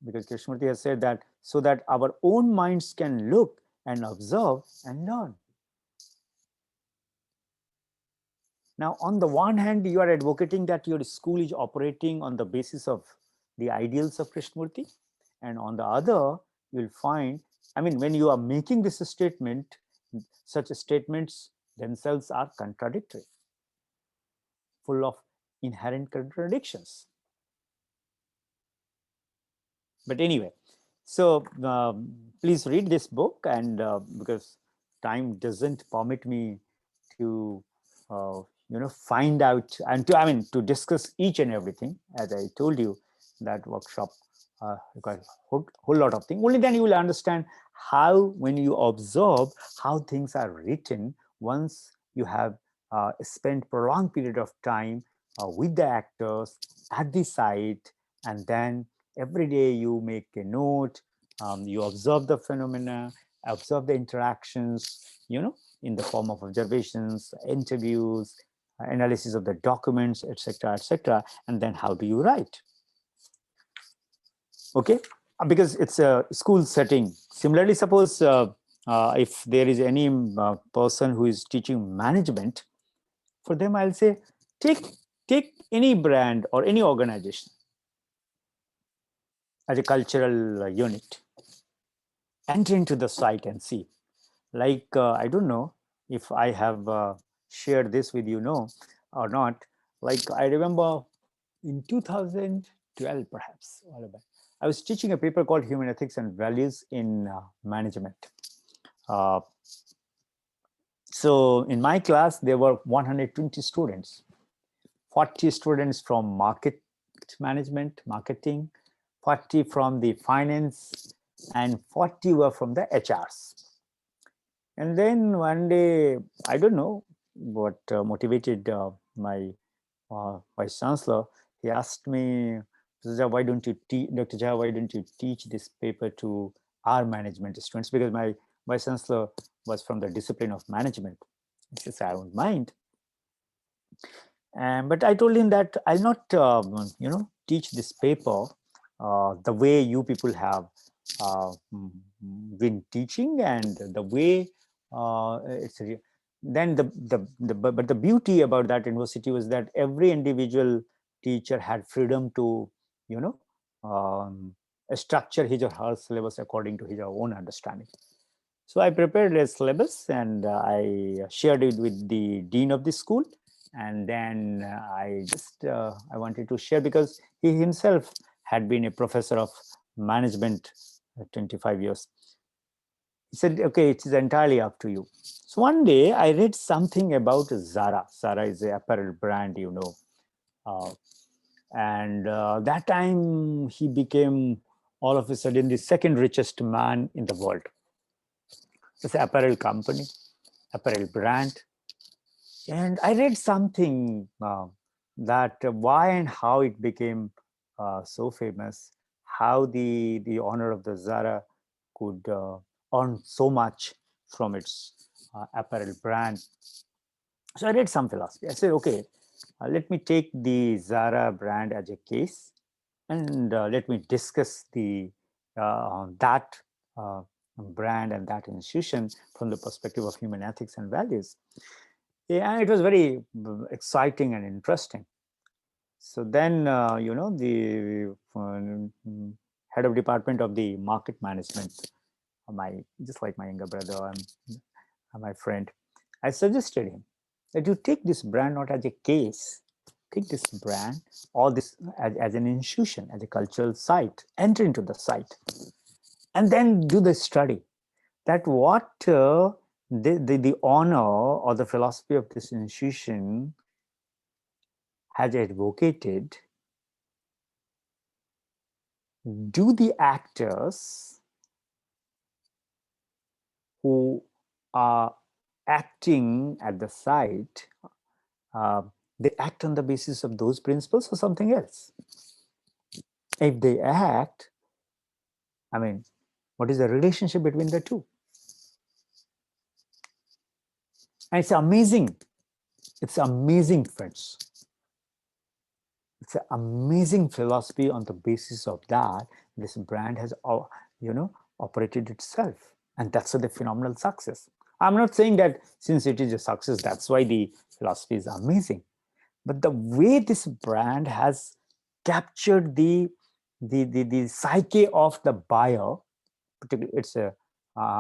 Because Krishnamurti has said that so that our own minds can look and observe and learn. Now, on the one hand, you are advocating that your school is operating on the basis of the ideals of Krishnamurti. And on the other, you'll find, I mean, when you are making this statement, such statements themselves are contradictory, full of inherent contradictions. But anyway, so please read this book, and because time doesn't permit me to find out and to discuss each and everything. As I told you, that workshop requires a whole lot of things. Only then you will understand how, when you observe how things are written, once you have spent prolonged period of time with the actors at the site, and then every day you make a note, you observe the phenomena, observe the interactions, in the form of observations, interviews, analysis of the documents, etc., etc. And then how do you write? Okay, because it's a school setting. Similarly, suppose if there is any person who is teaching management, for them I'll say, take any brand or any organization as a cultural unit, enter into the site and see. Like, I don't know if I have shared this with you, no, or not. Like, I remember in 2012, perhaps, all about, I was teaching a paper called Human Ethics and Values in Management. So in my class, there were 120 students, 40 students from market management, marketing, 40 from the finance, and 40 were from the HRs. And then one day, I don't know what motivated my vice chancellor. He asked me, Dr. Jha, why don't you teach this paper to our management students? Because my vice chancellor was from the discipline of management. He says, I don't mind. But I told him that I'll not, teach this paper the way you people have been teaching, and the way then but the beauty about that university was that every individual teacher had freedom to, structure his or her syllabus according to his or own understanding. So I prepared a syllabus and I shared it with the dean of the school. And then I wanted to share, because he himself had been a professor of management 25 years. He said, okay, it is entirely up to you. So one day I read something about Zara. Zara is an apparel brand, and that time he became all of a sudden the second richest man in the world. It's an apparel company, apparel brand. And I read something that why and how it became so famous, how the owner of the Zara could earn so much from its apparel brand. So I read some philosophy. I said, okay, let me take the Zara brand as a case, and let me discuss that brand and that institution from the perspective of human ethics and values. Yeah, it was very exciting and interesting. So then, the head of department of the market management, just like my younger brother and my friend, I suggested him that you take this brand not as a case, take this brand or this as an institution, as a cultural site, enter into the site, and then do the study that what the honor or the philosophy of this institution has advocated. Do the actors who are acting at the site, they act on the basis of those principles or something else? If they act, I mean, what is the relationship between the two? And it's amazing. It's amazing, friends. It's an amazing philosophy. On the basis of that, this brand has, operated itself. And that's the phenomenal success. I'm not saying that since it is a success, that's why the philosophy is amazing. But the way this brand has captured the psyche of the buyer, particularly it's a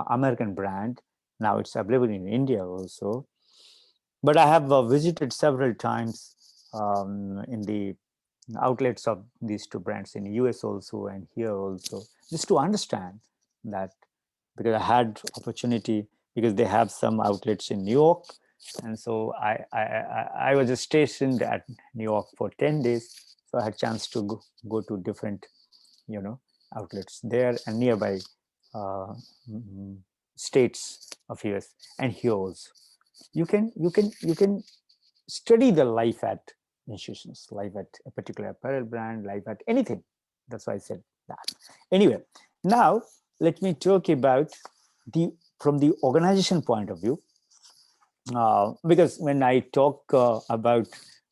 American brand. Now it's available in India also. But I have visited several times in the outlets of these two brands in the US also and here also, just to understand that, because I had opportunity, because they have some outlets in New York. And so I was stationed at New York for 10 days. So I had a chance to go to different, outlets there and nearby states of US and here also. You can study the life at institutions, life at a particular apparel brand, life at anything. That's why I said that. Anyway, now let me talk about from the organization point of view, because when I talk about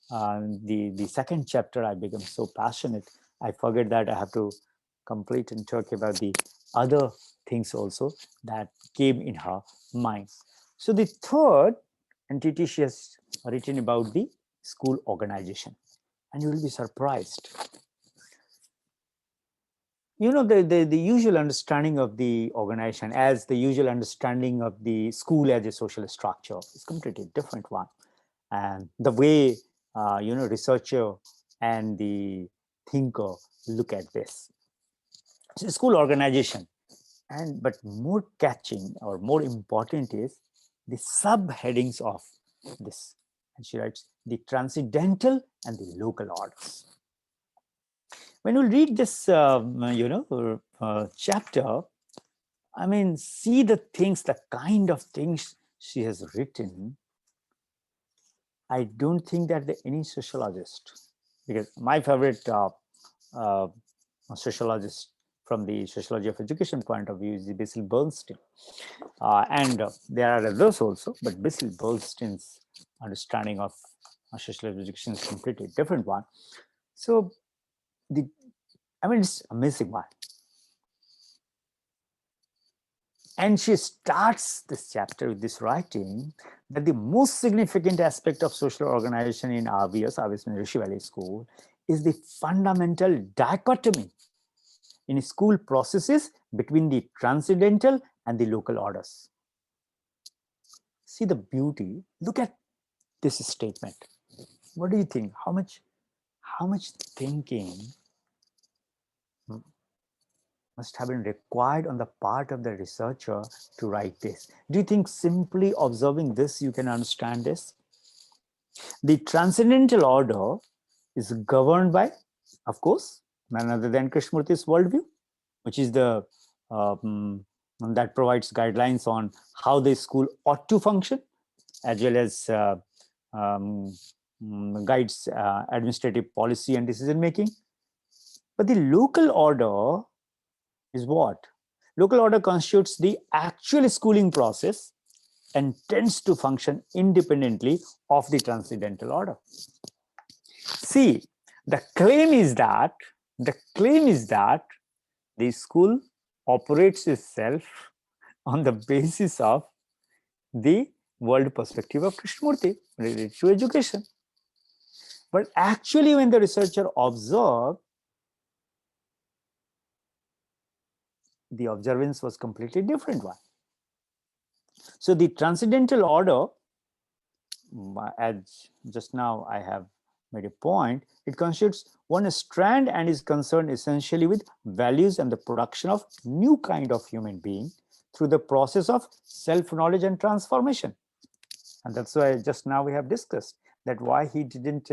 the second chapter, I become so passionate. I forget that I have to complete and talk about the other things also that came in her mind. So the third entity she has written about the school organization, and you will be surprised. You know, the usual understanding of the organization as the usual understanding of the school as a social structure is completely different one. And the way, researcher and the thinker look at this. So school organization, but more catching or more important is the subheadings of this. And she writes the transcendental and the local orders. When you read this, chapter, I mean, see the things, the kind of things she has written. I don't think that any sociologist, because my favorite sociologist from the sociology of education point of view is Basil Bernstein. And there are others also, but Basil Bernstein's understanding of sociology of education is completely different one. So it's amazing one. And she starts this chapter with this writing that the most significant aspect of social organization in RVS Rishi Valley School, is the fundamental dichotomy in school processes between the transcendental and the local orders. See the beauty. Look at this statement. What do you think? How much thinking must have been required on the part of the researcher to write this? Do you think simply observing this you can understand this? The transcendental order is governed by, of course, none other than Krishnamurti's worldview, which is the that provides guidelines on how the school ought to function, as well as guides administrative policy and decision making. But the local order is what? Local order constitutes the actual schooling process and tends to function independently of the transcendental order. See, the claim is that the school operates itself on the basis of the world perspective of Krishnamurti related to education. But actually, when the researcher observed, the observance was completely different one. So the transcendental order, as just now I have made a point, it constitutes one strand and is concerned essentially with values and the production of new kind of human being through the process of self-knowledge and transformation. And that's why just now we have discussed that why he didn't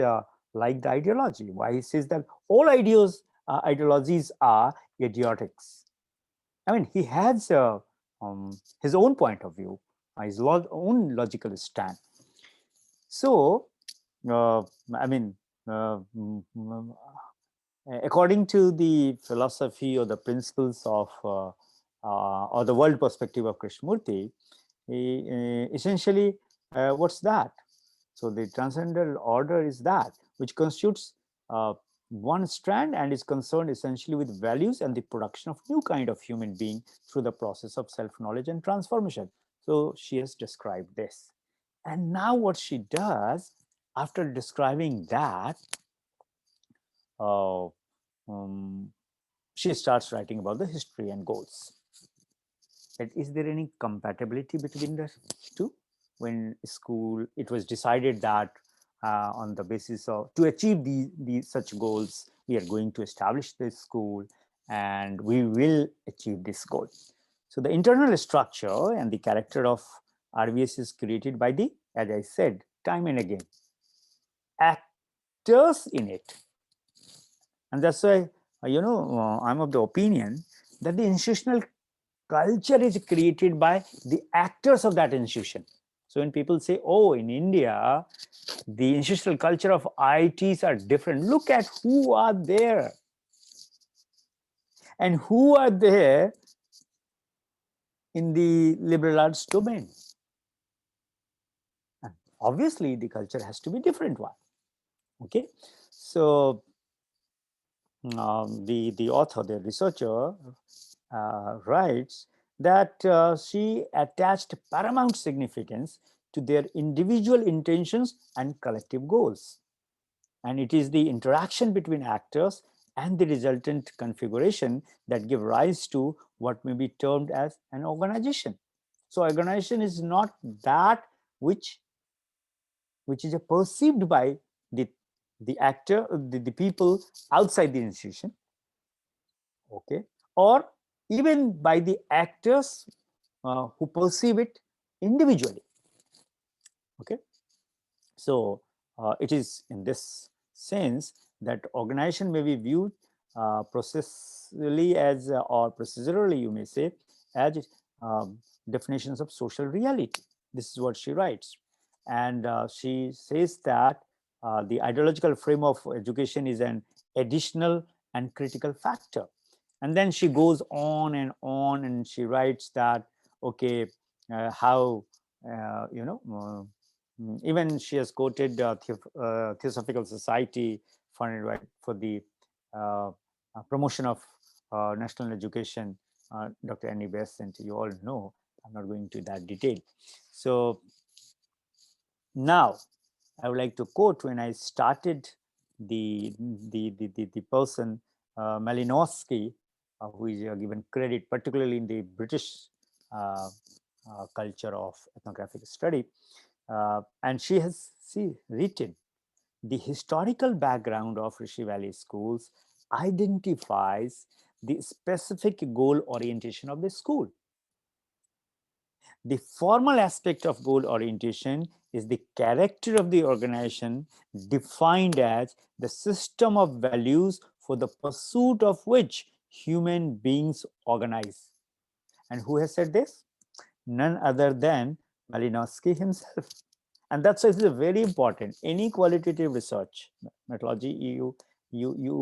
like the ideology, why he says that all ideologies are idiotics. I mean, he has his own point of view, his own logical stand. So, according to the philosophy or the principles of or the world perspective of Krishnamurti, essentially, what's that? So the transcendental order is that which constitutes one strand and is concerned essentially with values and the production of new kind of human being through the process of self-knowledge and transformation. So she has described this. And now what she does, after describing that, she starts writing about the history and goals. And is there any compatibility between the two? When school, it was decided that on the basis of, to achieve these such goals, we are going to establish this school and we will achieve this goal. So the internal structure and the character of RVS is created by the, as I said, time and again, actors in it. And that's why, I'm of the opinion that the institutional culture is created by the actors of that institution. So when people say, oh, in India, the institutional culture of IITs are different, look at who are there. And who are there in the liberal arts domain. And obviously, the culture has to be different one. Okay, so the author, the researcher, writes that she attached paramount significance to their individual intentions and collective goals. And it is the interaction between actors and the resultant configuration that give rise to what may be termed as an organization. So organization is not that which is perceived by the actor, the people outside the institution, okay, or even by the actors who perceive it individually, okay. So it is in this sense that organization may be viewed processually as or procedurally, you may say, as definitions of social reality. This is what she writes. And she says that the ideological frame of education is an additional and critical factor. And then she goes on, and she writes that, okay, how, even she has quoted Theosophical Society funded for the promotion of national education, Dr. Annie Besant, you all know. I'm not going into that detail. So now I would like to quote when I started the person Malinowski, who is given credit, particularly in the British culture of ethnographic study. And she has written, the historical background of Rishi Valley schools identifies the specific goal orientation of the school. The formal aspect of goal orientation is the character of the organization defined as the system of values for the pursuit of which human beings organize. And who has said this? None other than Malinowski himself. And that's why it's very important. Any qualitative research methodology you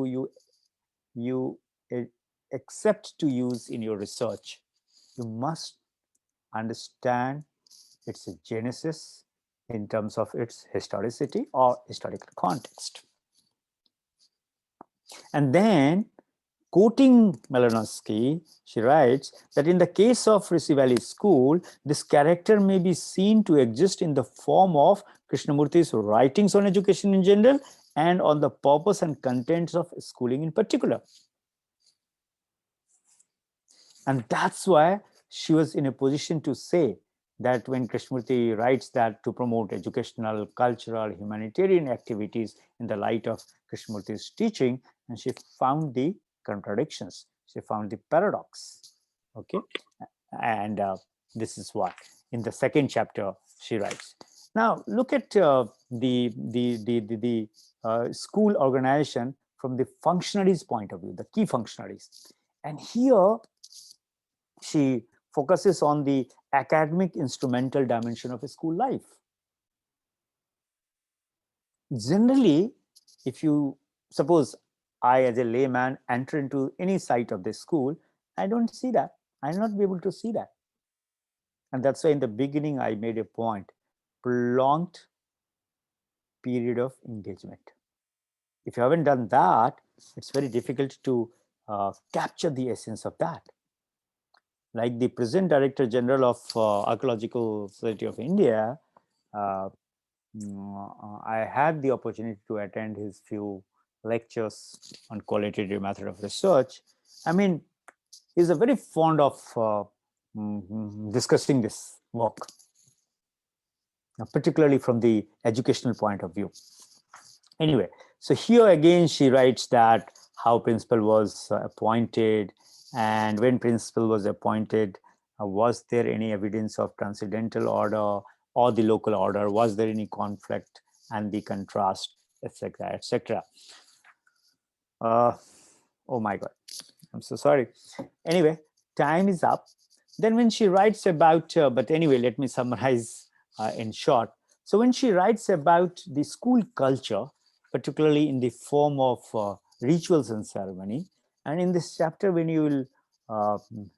accept to use in your research, you must understand its genesis in terms of its historicity or historical context. And then, quoting Malinowski, she writes that in the case of Rishi Valley School, this character may be seen to exist in the form of Krishnamurti's writings on education in general and on the purpose and contents of schooling in particular. And that's why she was in a position to say that when Krishnamurti writes that to promote educational, cultural, humanitarian activities in the light of Krishnamurti's teaching, and she found the contradictions, she found the paradox, okay. And this is what in the second chapter she writes. Now look at the school organization from the functionaries point of view, the key functionaries. And here she focuses on the academic instrumental dimension of a school life. Generally, if you suppose I as a layman enter into any site of the school, I don't see that. I'll not be able to see that. And that's why in the beginning I made a point, prolonged period of engagement. If you haven't done that, it's very difficult to capture the essence of that. Like the present Director General of Archaeological Society of India, I had the opportunity to attend his few lectures on qualitative method of research. I mean, he's a very fond of discussing this work, particularly from the educational point of view. Anyway, so here again, she writes that how principal was appointed, and when principal was appointed, was there any evidence of transcendental order or the local order? Was there any conflict and the contrast, etc., etc.? Oh my God, I'm so sorry. Anyway, time is up. Then when she writes about, but anyway, let me summarize in short. So when she writes about the school culture, particularly in the form of rituals and ceremony, and in this chapter, when you will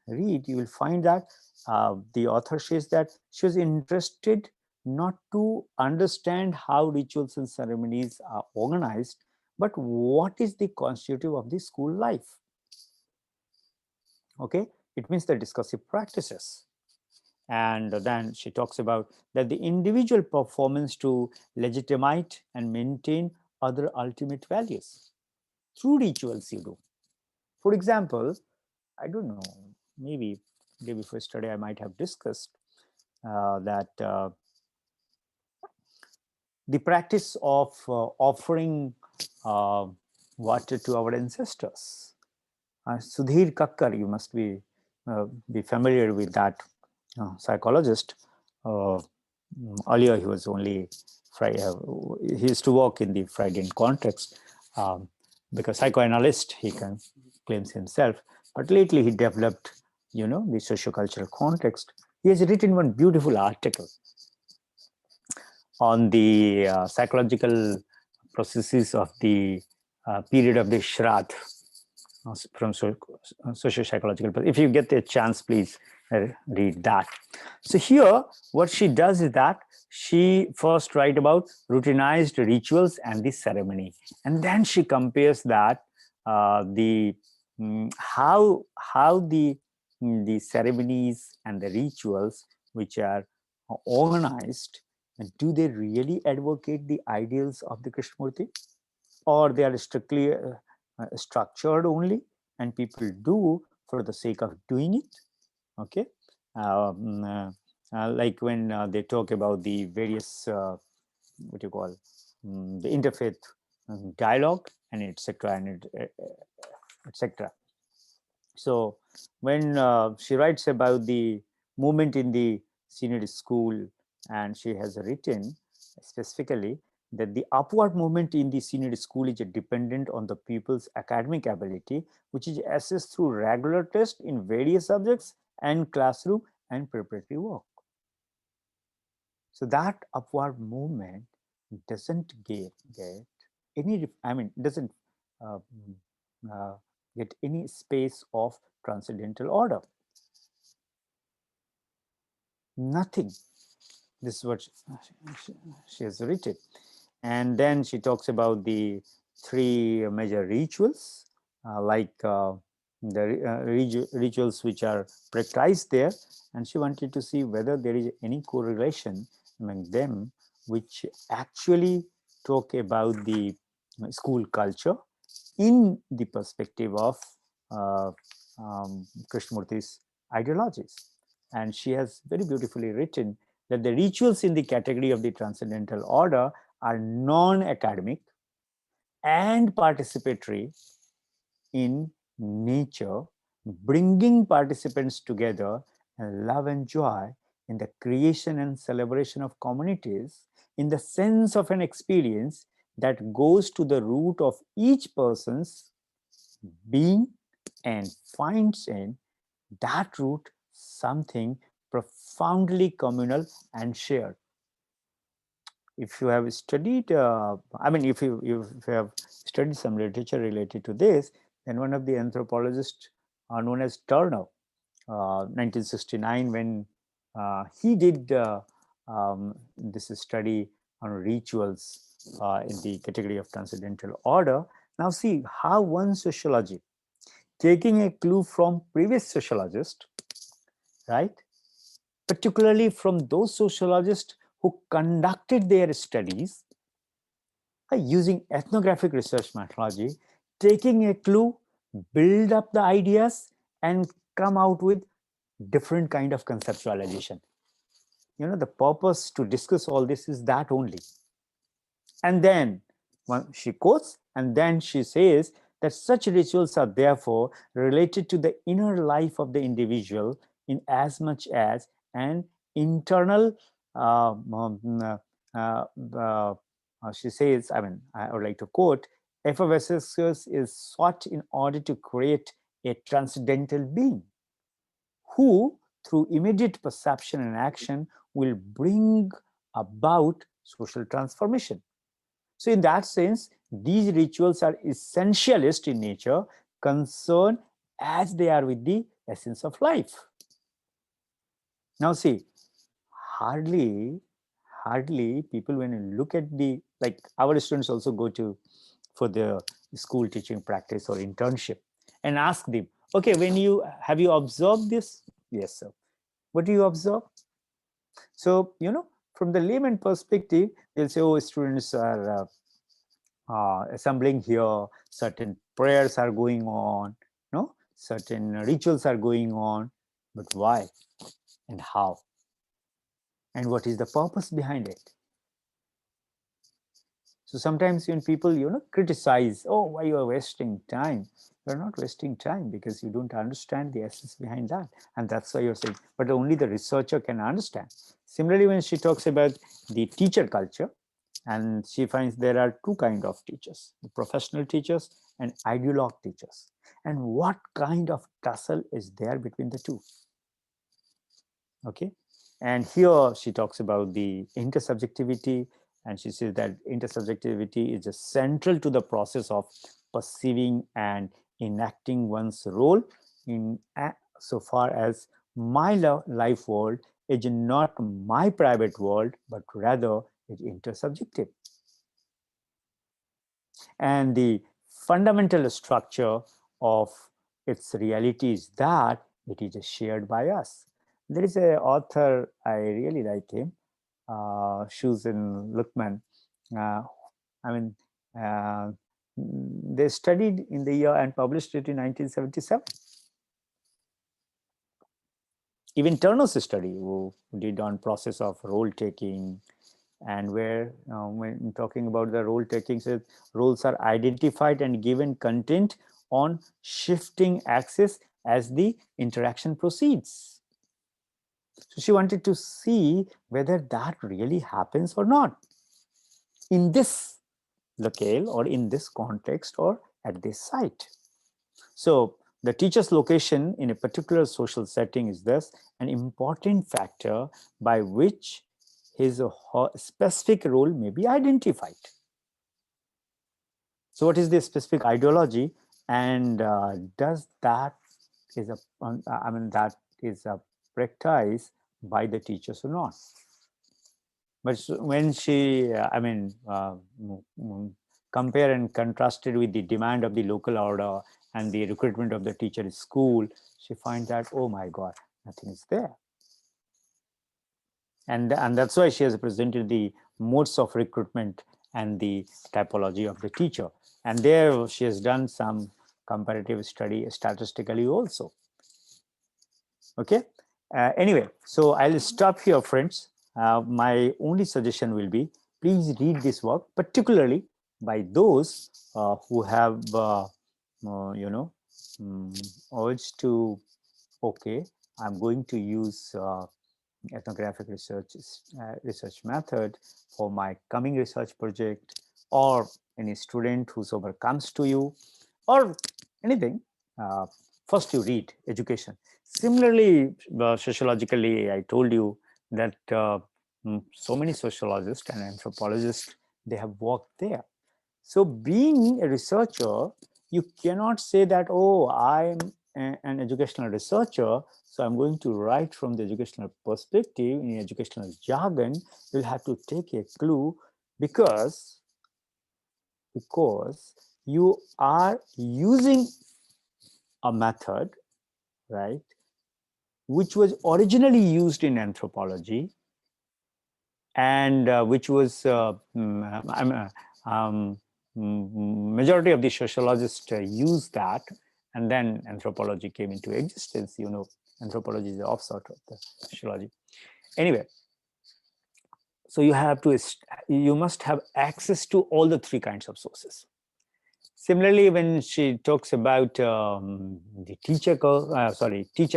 read, you will find that the author says that she was interested not to understand how rituals and ceremonies are organized, but what is the constitutive of the school life? Okay, it means the discursive practices. And then she talks about that the individual performance to legitimate and maintain other ultimate values through rituals you do. For example, I don't know, maybe day before yesterday I might have discussed that the practice of offering uh, water to our ancestors. Sudhir Kakkar, you must be familiar with that psychologist. Earlier, he was only he used to work in the Freudian context because psychoanalyst he claims himself. But lately, he developed, the sociocultural context. He has written one beautiful article on the psychological processes of the period of the Shraddh from socio-psychological. But if you get the chance, please read that. So here, what she does is that she first writes about routinized rituals and the ceremony, and then she compares that how the ceremonies and the rituals which are organized, do they really advocate the ideals of the Krishnamurti, or they are strictly structured only and people do for the sake of doing it? Okay, like when they talk about the various what you call the interfaith dialogue and etc. and etc. So when she writes about the movement in the senior school, and she has written specifically that the upward movement in the senior school is dependent on the pupil's academic ability, which is assessed through regular tests in various subjects and classroom and preparatory work. So that upward movement doesn't get any, doesn't uh, get any space of transcendental order. Nothing. This is what she has written. And then she talks about the three major rituals, like the rituals which are practiced there. And she wanted to see whether there is any correlation among them, which actually talk about the school culture in the perspective of Krishnamurti's ideologies. And she has very beautifully written that the rituals in the category of the transcendental order are non-academic and participatory in nature, bringing participants together in love and joy in the creation and celebration of communities, in the sense of an experience that goes to the root of each person's being and finds in that root something profoundly communal and shared. If you have studied, if you have studied some literature related to this, then one of the anthropologists known as Turner, 1969, when he did this study on rituals in the category of transcendental order. Now see how one sociology, taking a clue from previous sociologists, right, particularly from those sociologists who conducted their studies using ethnographic research methodology, taking a clue, build up the ideas, and come out with different kind of conceptualization. The purpose to discuss all this is that only. And then she quotes, and then she says that such rituals are therefore related to the inner life of the individual in as much as an internal she says, I would like to quote, effervescence is sought in order to create a transcendental being who, through immediate perception and action, will bring about social transformation. So in that sense, these rituals are essentialist in nature, concerned as they are with the essence of life. Now see, hardly people, when you look at the, like our students also go to for their school teaching practice or internship, and ask them, okay, have you observed this? Yes, sir. What do you observe? So, from the layman perspective, they'll say, oh, students are assembling here, certain prayers are going on, no, certain rituals are going on, but why and how? And what is the purpose behind it? So sometimes when people, criticize, oh, why you are wasting time? You're not wasting time because you don't understand the essence behind that. And that's why you're saying, but only the researcher can understand. Similarly, when she talks about the teacher culture, and she finds there are two kinds of teachers, professional teachers and ideologue teachers. And what kind of tussle is there between the two? Okay. And here she talks about the intersubjectivity, and she says that intersubjectivity is just central to the process of perceiving and enacting one's role in so far as my life world is not my private world, but rather is intersubjective. And the fundamental structure of its reality is that it is shared by us. There is an author, I really like him, Susan Luckman. I mean, uh, they studied in the year and published it in 1977. Even Turner's study, who did on process of role taking, and where when talking about the role taking, says roles are identified and given content on shifting axis as the interaction proceeds. So she wanted to see whether that really happens or not in this locale or in this context or at this site. So the teacher's location in a particular social setting is thus an important factor by which his or her specific role may be identified. So what is the specific ideology, and does that is a practice by the teachers or not? But when she, compare and contrasted with the demand of the local order and the recruitment of the teacher in school, she finds that, oh my God, nothing is there. And that's why she has presented the modes of recruitment and the typology of the teacher. And there she has done some comparative study statistically also. Okay. Anyway, so I'll stop here, friends. My only suggestion will be, please read this work, particularly by those who have, urged to, okay, I'm going to use ethnographic research method for my coming research project, or any student whosoever comes to you, or anything. First you read education. Similarly, sociologically, I told you that so many sociologists and anthropologists, they have worked there. So being a researcher, you cannot say that, oh, I'm an educational researcher, so I'm going to write from the educational perspective in educational jargon. You'll have to take a clue, because you are using a method, right, which was originally used in anthropology, and which was majority of the sociologists use that, and then anthropology came into existence. Anthropology is the offshoot of the sociology. Anyway, so you must have access to all the three kinds of sources. Similarly, when she talks about the teacher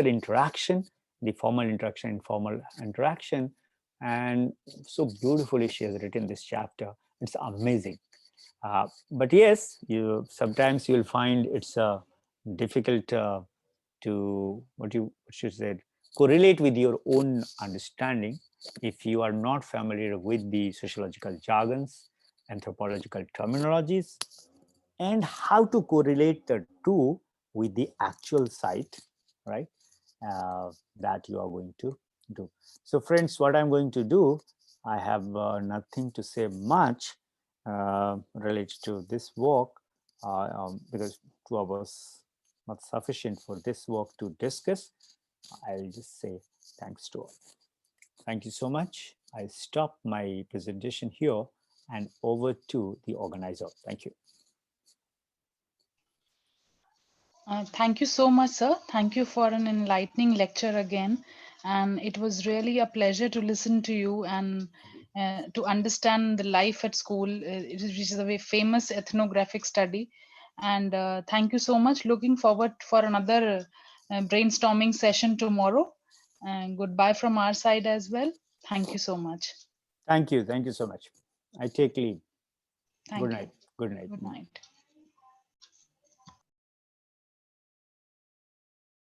interaction, the formal interaction, informal interaction, and so beautifully she has written this chapter. It's amazing. But yes, sometimes you'll find it's difficult to what she said, correlate with your own understanding if you are not familiar with the sociological jargons, anthropological terminologies, and how to correlate the two with the actual site, right, that you are going to do. So friends, what I'm going to do, I have nothing to say much. related to this work, because 2 hours not sufficient for this work to discuss, I'll just say thanks to all. Thank you so much. I stop my presentation here and over to the organizer. Thank you. Thank you so much, sir. Thank you for an enlightening lecture again. And it was really a pleasure to listen to you and to understand the life at school, which is a very famous ethnographic study. And thank you so much. Looking forward for another brainstorming session tomorrow. And goodbye from our side as well. Thank you so much. Thank you. Thank you so much. I take leave. Thank Good you. night. Good night. Good night.